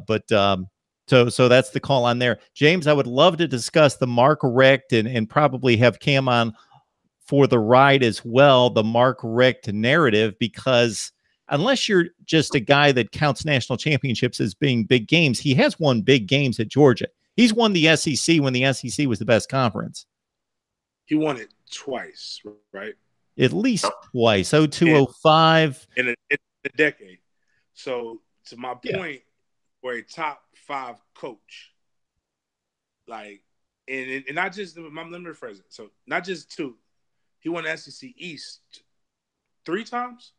that's the call on there. James, I would love to discuss the Mark Richt and probably have Cam on for the ride as well, the Mark Richt narrative, because unless you're just a guy that counts national championships as being big games, he has won big games at Georgia. He's won the SEC when the SEC was the best conference. He won it twice, right? At least twice. 0205 in a decade. So to my point, we're a top 5 coach. Like, and not just, let me rephrase it. So not just 2. He won the SEC East 3 times,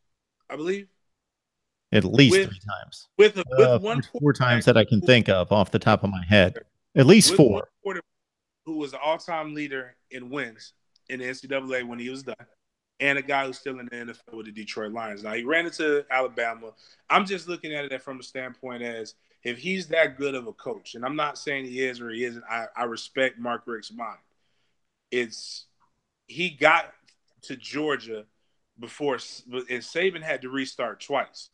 I believe. At least 3 times. With 4 times that I can think of off the top of my head. At least 4. Who was the all-time leader in wins in the NCAA when he was done, and a guy who's still in the NFL with the Detroit Lions. Now, he ran into Alabama. I'm just looking at it from a standpoint as if he's that good of a coach, and I'm not saying he is or he isn't. I respect Mark Richt's mind. He got to Georgia before, and Saban had to restart twice.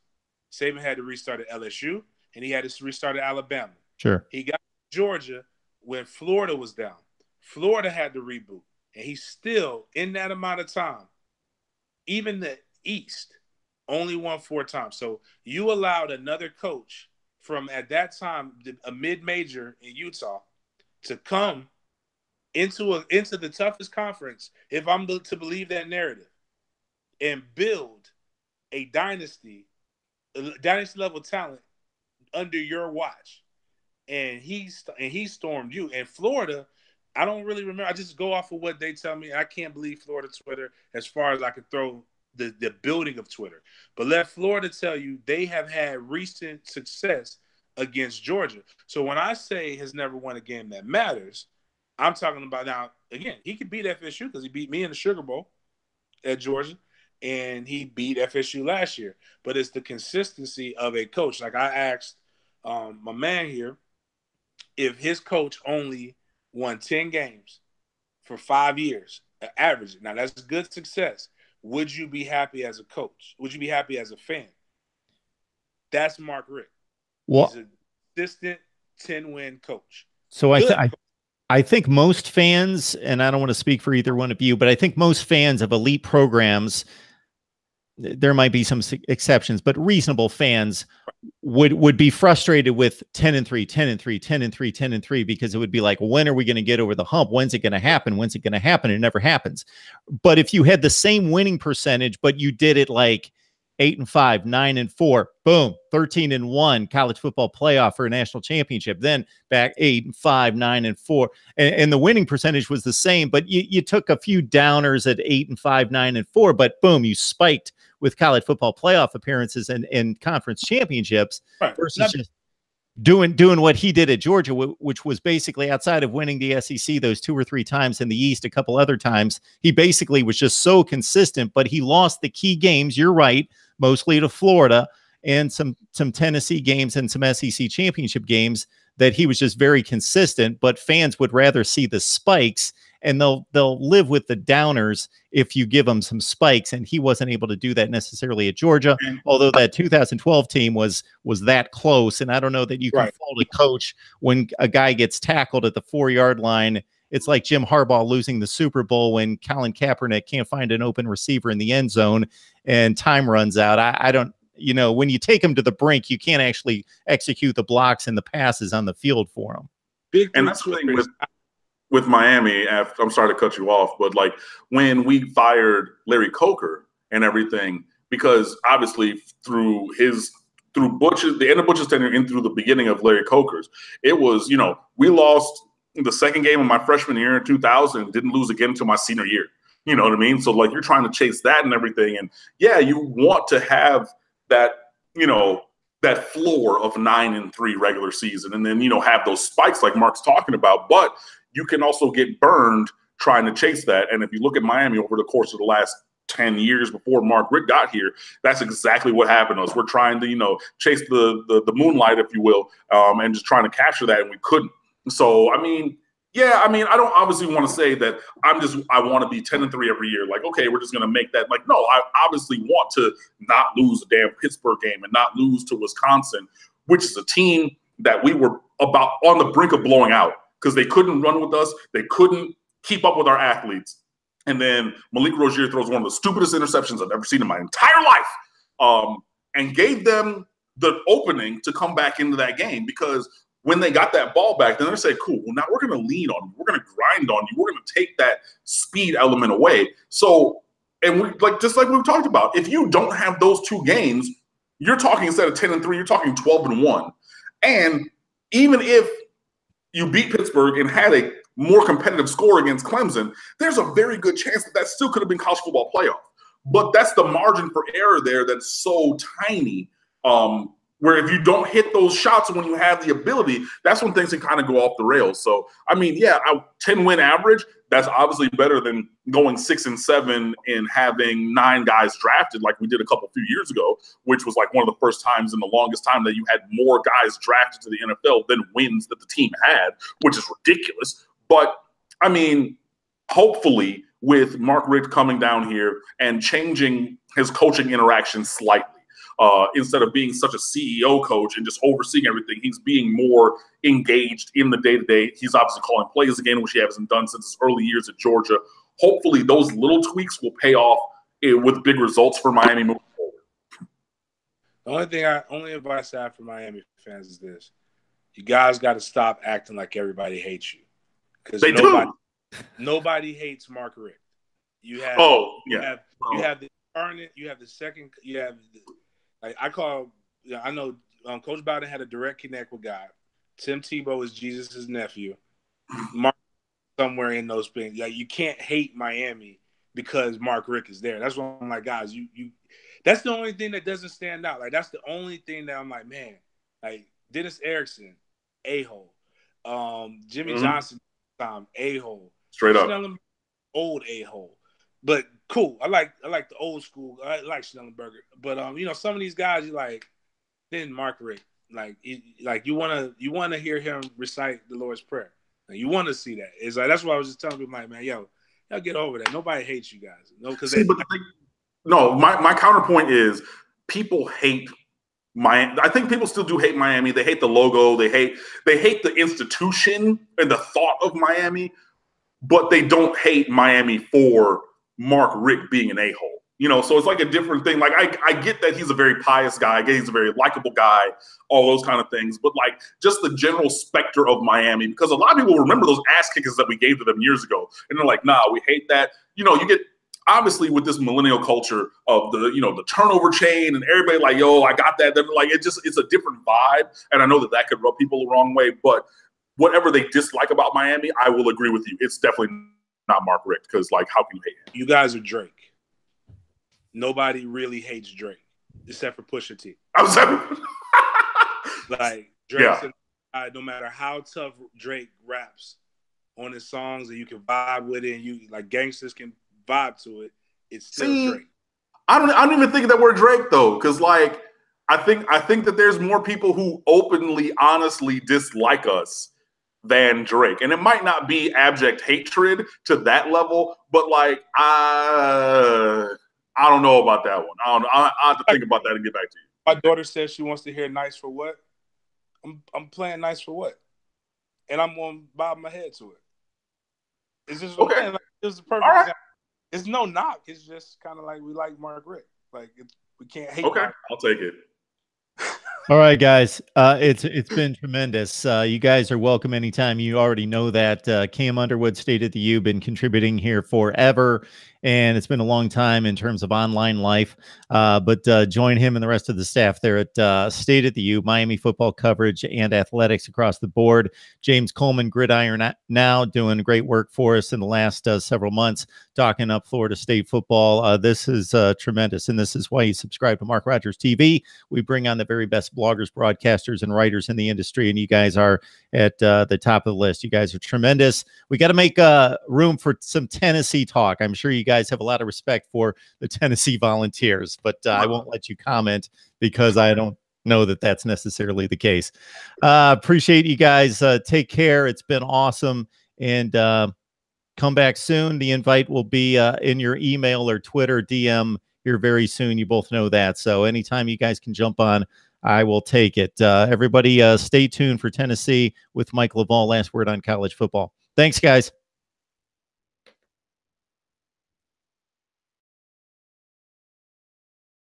Saban had to restart at LSU, and he had to restart at Alabama. Sure. He got to Georgia when Florida was down. Florida had to reboot, and he still, in that amount of time, even the East, only won 4 times. So you allowed another coach from, at that time, a mid-major in Utah to come into the toughest conference, if I'm to believe that narrative, and build a dynasty level talent under your watch. And he stormed you. And Florida, I don't really remember. I just go off of what they tell me. I can't believe Florida Twitter as far as I can throw the building of Twitter. But let Florida tell you they have had recent success against Georgia. So when I say has never won a game that matters, I'm talking about now. Again, he could beat FSU because he beat me in the Sugar Bowl at Georgia, and he beat FSU last year. But it's the consistency of a coach. Like I asked my man here, if his coach only won 10 games for 5 years, average. Now that's good success. Would you be happy as a coach? Would you be happy as a fan? That's Mark Richt. Well, He's a consistent 10-win coach. so I think most fans, and I don't want to speak for either one of you, but I think most fans of elite programs, there might be some exceptions, but reasonable fans would be frustrated with 10-3, 10-3, 10-3, 10-3, because it would be like, when are we going to get over the hump? When's it going to happen? When's it going to happen? It never happens. But if you had the same winning percentage, but you did it like 8-5, 9-4, boom, 13-1 college football playoff for a national championship, then back 8-5, 9-4, and the winning percentage was the same, but you took a few downers at 8-5, 9-4, but boom, you spiked with college football playoff appearances and conference championships, right, versus just doing what he did at Georgia, which was basically, outside of winning the SEC those 2 or 3 times in the East, a couple other times, he basically was just so consistent, but he lost the key games, you're right, mostly to Florida, and some Tennessee games and some SEC championship games, that he was just very consistent. But fans would rather see the spikes, and they'll live with the downers if you give them some spikes. And he wasn't able to do that necessarily at Georgia, although that 2012 team was that close. And I don't know that you can fault a coach when a guy gets tackled at the 4-yard line. It's like Jim Harbaugh losing the Super Bowl when Colin Kaepernick can't find an open receiver in the end zone and time runs out. I don't, when you take him to the brink, you can't actually execute the blocks and the passes on the field for him. And that's the thing with Miami. I'm sorry to cut you off, but like when we fired Larry Coker and everything, because obviously through Butch's, the end of Butch's tenure and through the beginning of Larry Coker's, it was, we lost the second game of my freshman year in 2000, didn't lose again until my senior year. You know what I mean? So like, you're trying to chase that and everything. And yeah, you want to have that, that floor of 9-3 regular season, and then, have those spikes like Mark's talking about, but you can also get burned trying to chase that. And if you look at Miami over the course of the last 10 years before Mark Richt got here, that's exactly what happened to us. We're trying to, chase the moonlight, if you will, and just trying to capture that, and we couldn't. So, I don't obviously want to say that I want to be 10-3 every year. Like, okay, we're just going to make that. Like, no, I obviously want to not lose a damn Pittsburgh game and not lose to Wisconsin, which is a team that we were about on the brink of blowing out because they couldn't run with us. They couldn't keep up with our athletes. And then Malik Rozier throws one of the stupidest interceptions I've ever seen in my entire life, and gave them the opening to come back into that game, because when they got that ball back, then they say, cool, well, now we're going to lean on you. We're going to grind on you. We're going to take that speed element away. So, and just like we've talked about, if you don't have those 2 games, you're talking, instead of 10-3, you're talking 12-1. And even if you beat Pittsburgh and had a more competitive score against Clemson, there's a very good chance that still could have been college football playoff. But that's the margin for error there that's so tiny, where if you don't hit those shots when you have the ability, that's when things can kind of go off the rails. So, 10-win average, that's obviously better than going 6-7 and having 9 guys drafted like we did a few years ago, which was like one of the first times in the longest time that you had more guys drafted to the NFL than wins that the team had, which is ridiculous. But, hopefully with Mark Richt coming down here and changing his coaching interaction slightly, instead of being such a CEO coach and just overseeing everything, he's being more engaged in the day-to-day. He's obviously calling plays again, which he hasn't done since his early years at Georgia. Hopefully those little tweaks will pay off with big results for Miami moving forward. The only advice I have for Miami fans is this: you guys got to stop acting like everybody hates you, because nobody hates Mark Richt. You have the Arnett, you have the second, you have I know Coach Bowden had a direct connect with God. Tim Tebow is Jesus' nephew. Mark somewhere in those things. Like, you can't hate Miami because Mark Richt is there. That's why I'm like, guys, you that's the only thing that doesn't stand out. Like, that's the only thing that I'm like, man, like Dennis Erickson, a-hole. Jimmy Johnson, time a-hole. Straight up. Schnellenberger, old a-hole. But cool. I like the old school. I like Schnellenberger. But some of these guys you like, then Mark Richt. Like you wanna hear him recite the Lord's Prayer. Like, you want to see that. It's like that's why I was just telling people, like, man, y'all get over that. Nobody hates you guys. No, because my counterpoint is people hate Miami. I think people still do hate Miami. They hate the logo. They hate the institution and the thought of Miami, but they don't hate Miami for Mark Richt being an a-hole. So it's like a different thing. Like I get that he's a very pious guy. I get he's a very likable guy, all those kind of things. But like just the general specter of Miami, because a lot of people remember those ass kickers that we gave to them years ago. And they're like, nah, we hate that. You get obviously with this millennial culture of the turnover chain and everybody like, yo, I got that. They're like, it's a different vibe. And I know that could rub people the wrong way. But whatever they dislike about Miami, I will agree with you. It's definitely not Mark Richt, because like, how can you hate him? You guys are Drake. Nobody really hates Drake except for Pusha T. Like Drake, no matter how tough Drake raps on his songs, and you can vibe with it, and you like gangsters can vibe to it. It's still Drake. I don't even think that we're Drake though, because like I think that there's more people who openly, honestly dislike us than Drake, and it might not be abject hatred to that level, but like I don't know about that one. I have to think about that and get back to you. My daughter says she wants to hear "Nice for What." I'm playing "Nice for What," and I'm gonna bob my head to it. It's just okay. Like, it's the perfect example. It's no knock. It's just kind of like we like Mark Richt. Like we can't hate. Okay, I'll take it. All right, guys. It's been tremendous. You guys are welcome anytime. You already know that. Cam Underwood, State at the U, been contributing here forever, and it's been a long time in terms of online life. But join him and the rest of the staff there at State at the U, Miami football coverage and athletics across the board. James Coleman, Gridiron Now, doing great work for us in the last several months, talking up Florida State football. This is tremendous, and this is why you subscribe to Mark Rogers TV. We bring on the very best bloggers, broadcasters, and writers in the industry, and you guys are at the top of the list. You guys are tremendous. We got to make room for some Tennessee talk. I'm sure you guys have a lot of respect for the Tennessee Volunteers, but I won't let you comment because I don't know that that's necessarily the case. Appreciate you guys. Take care. It's been awesome, and come back soon. The invite will be in your email or Twitter DM here very soon. You both know that. So anytime you guys can jump on, I will take it. Everybody stay tuned for Tennessee with Mike LaValle. Last word on college football. Thanks, guys.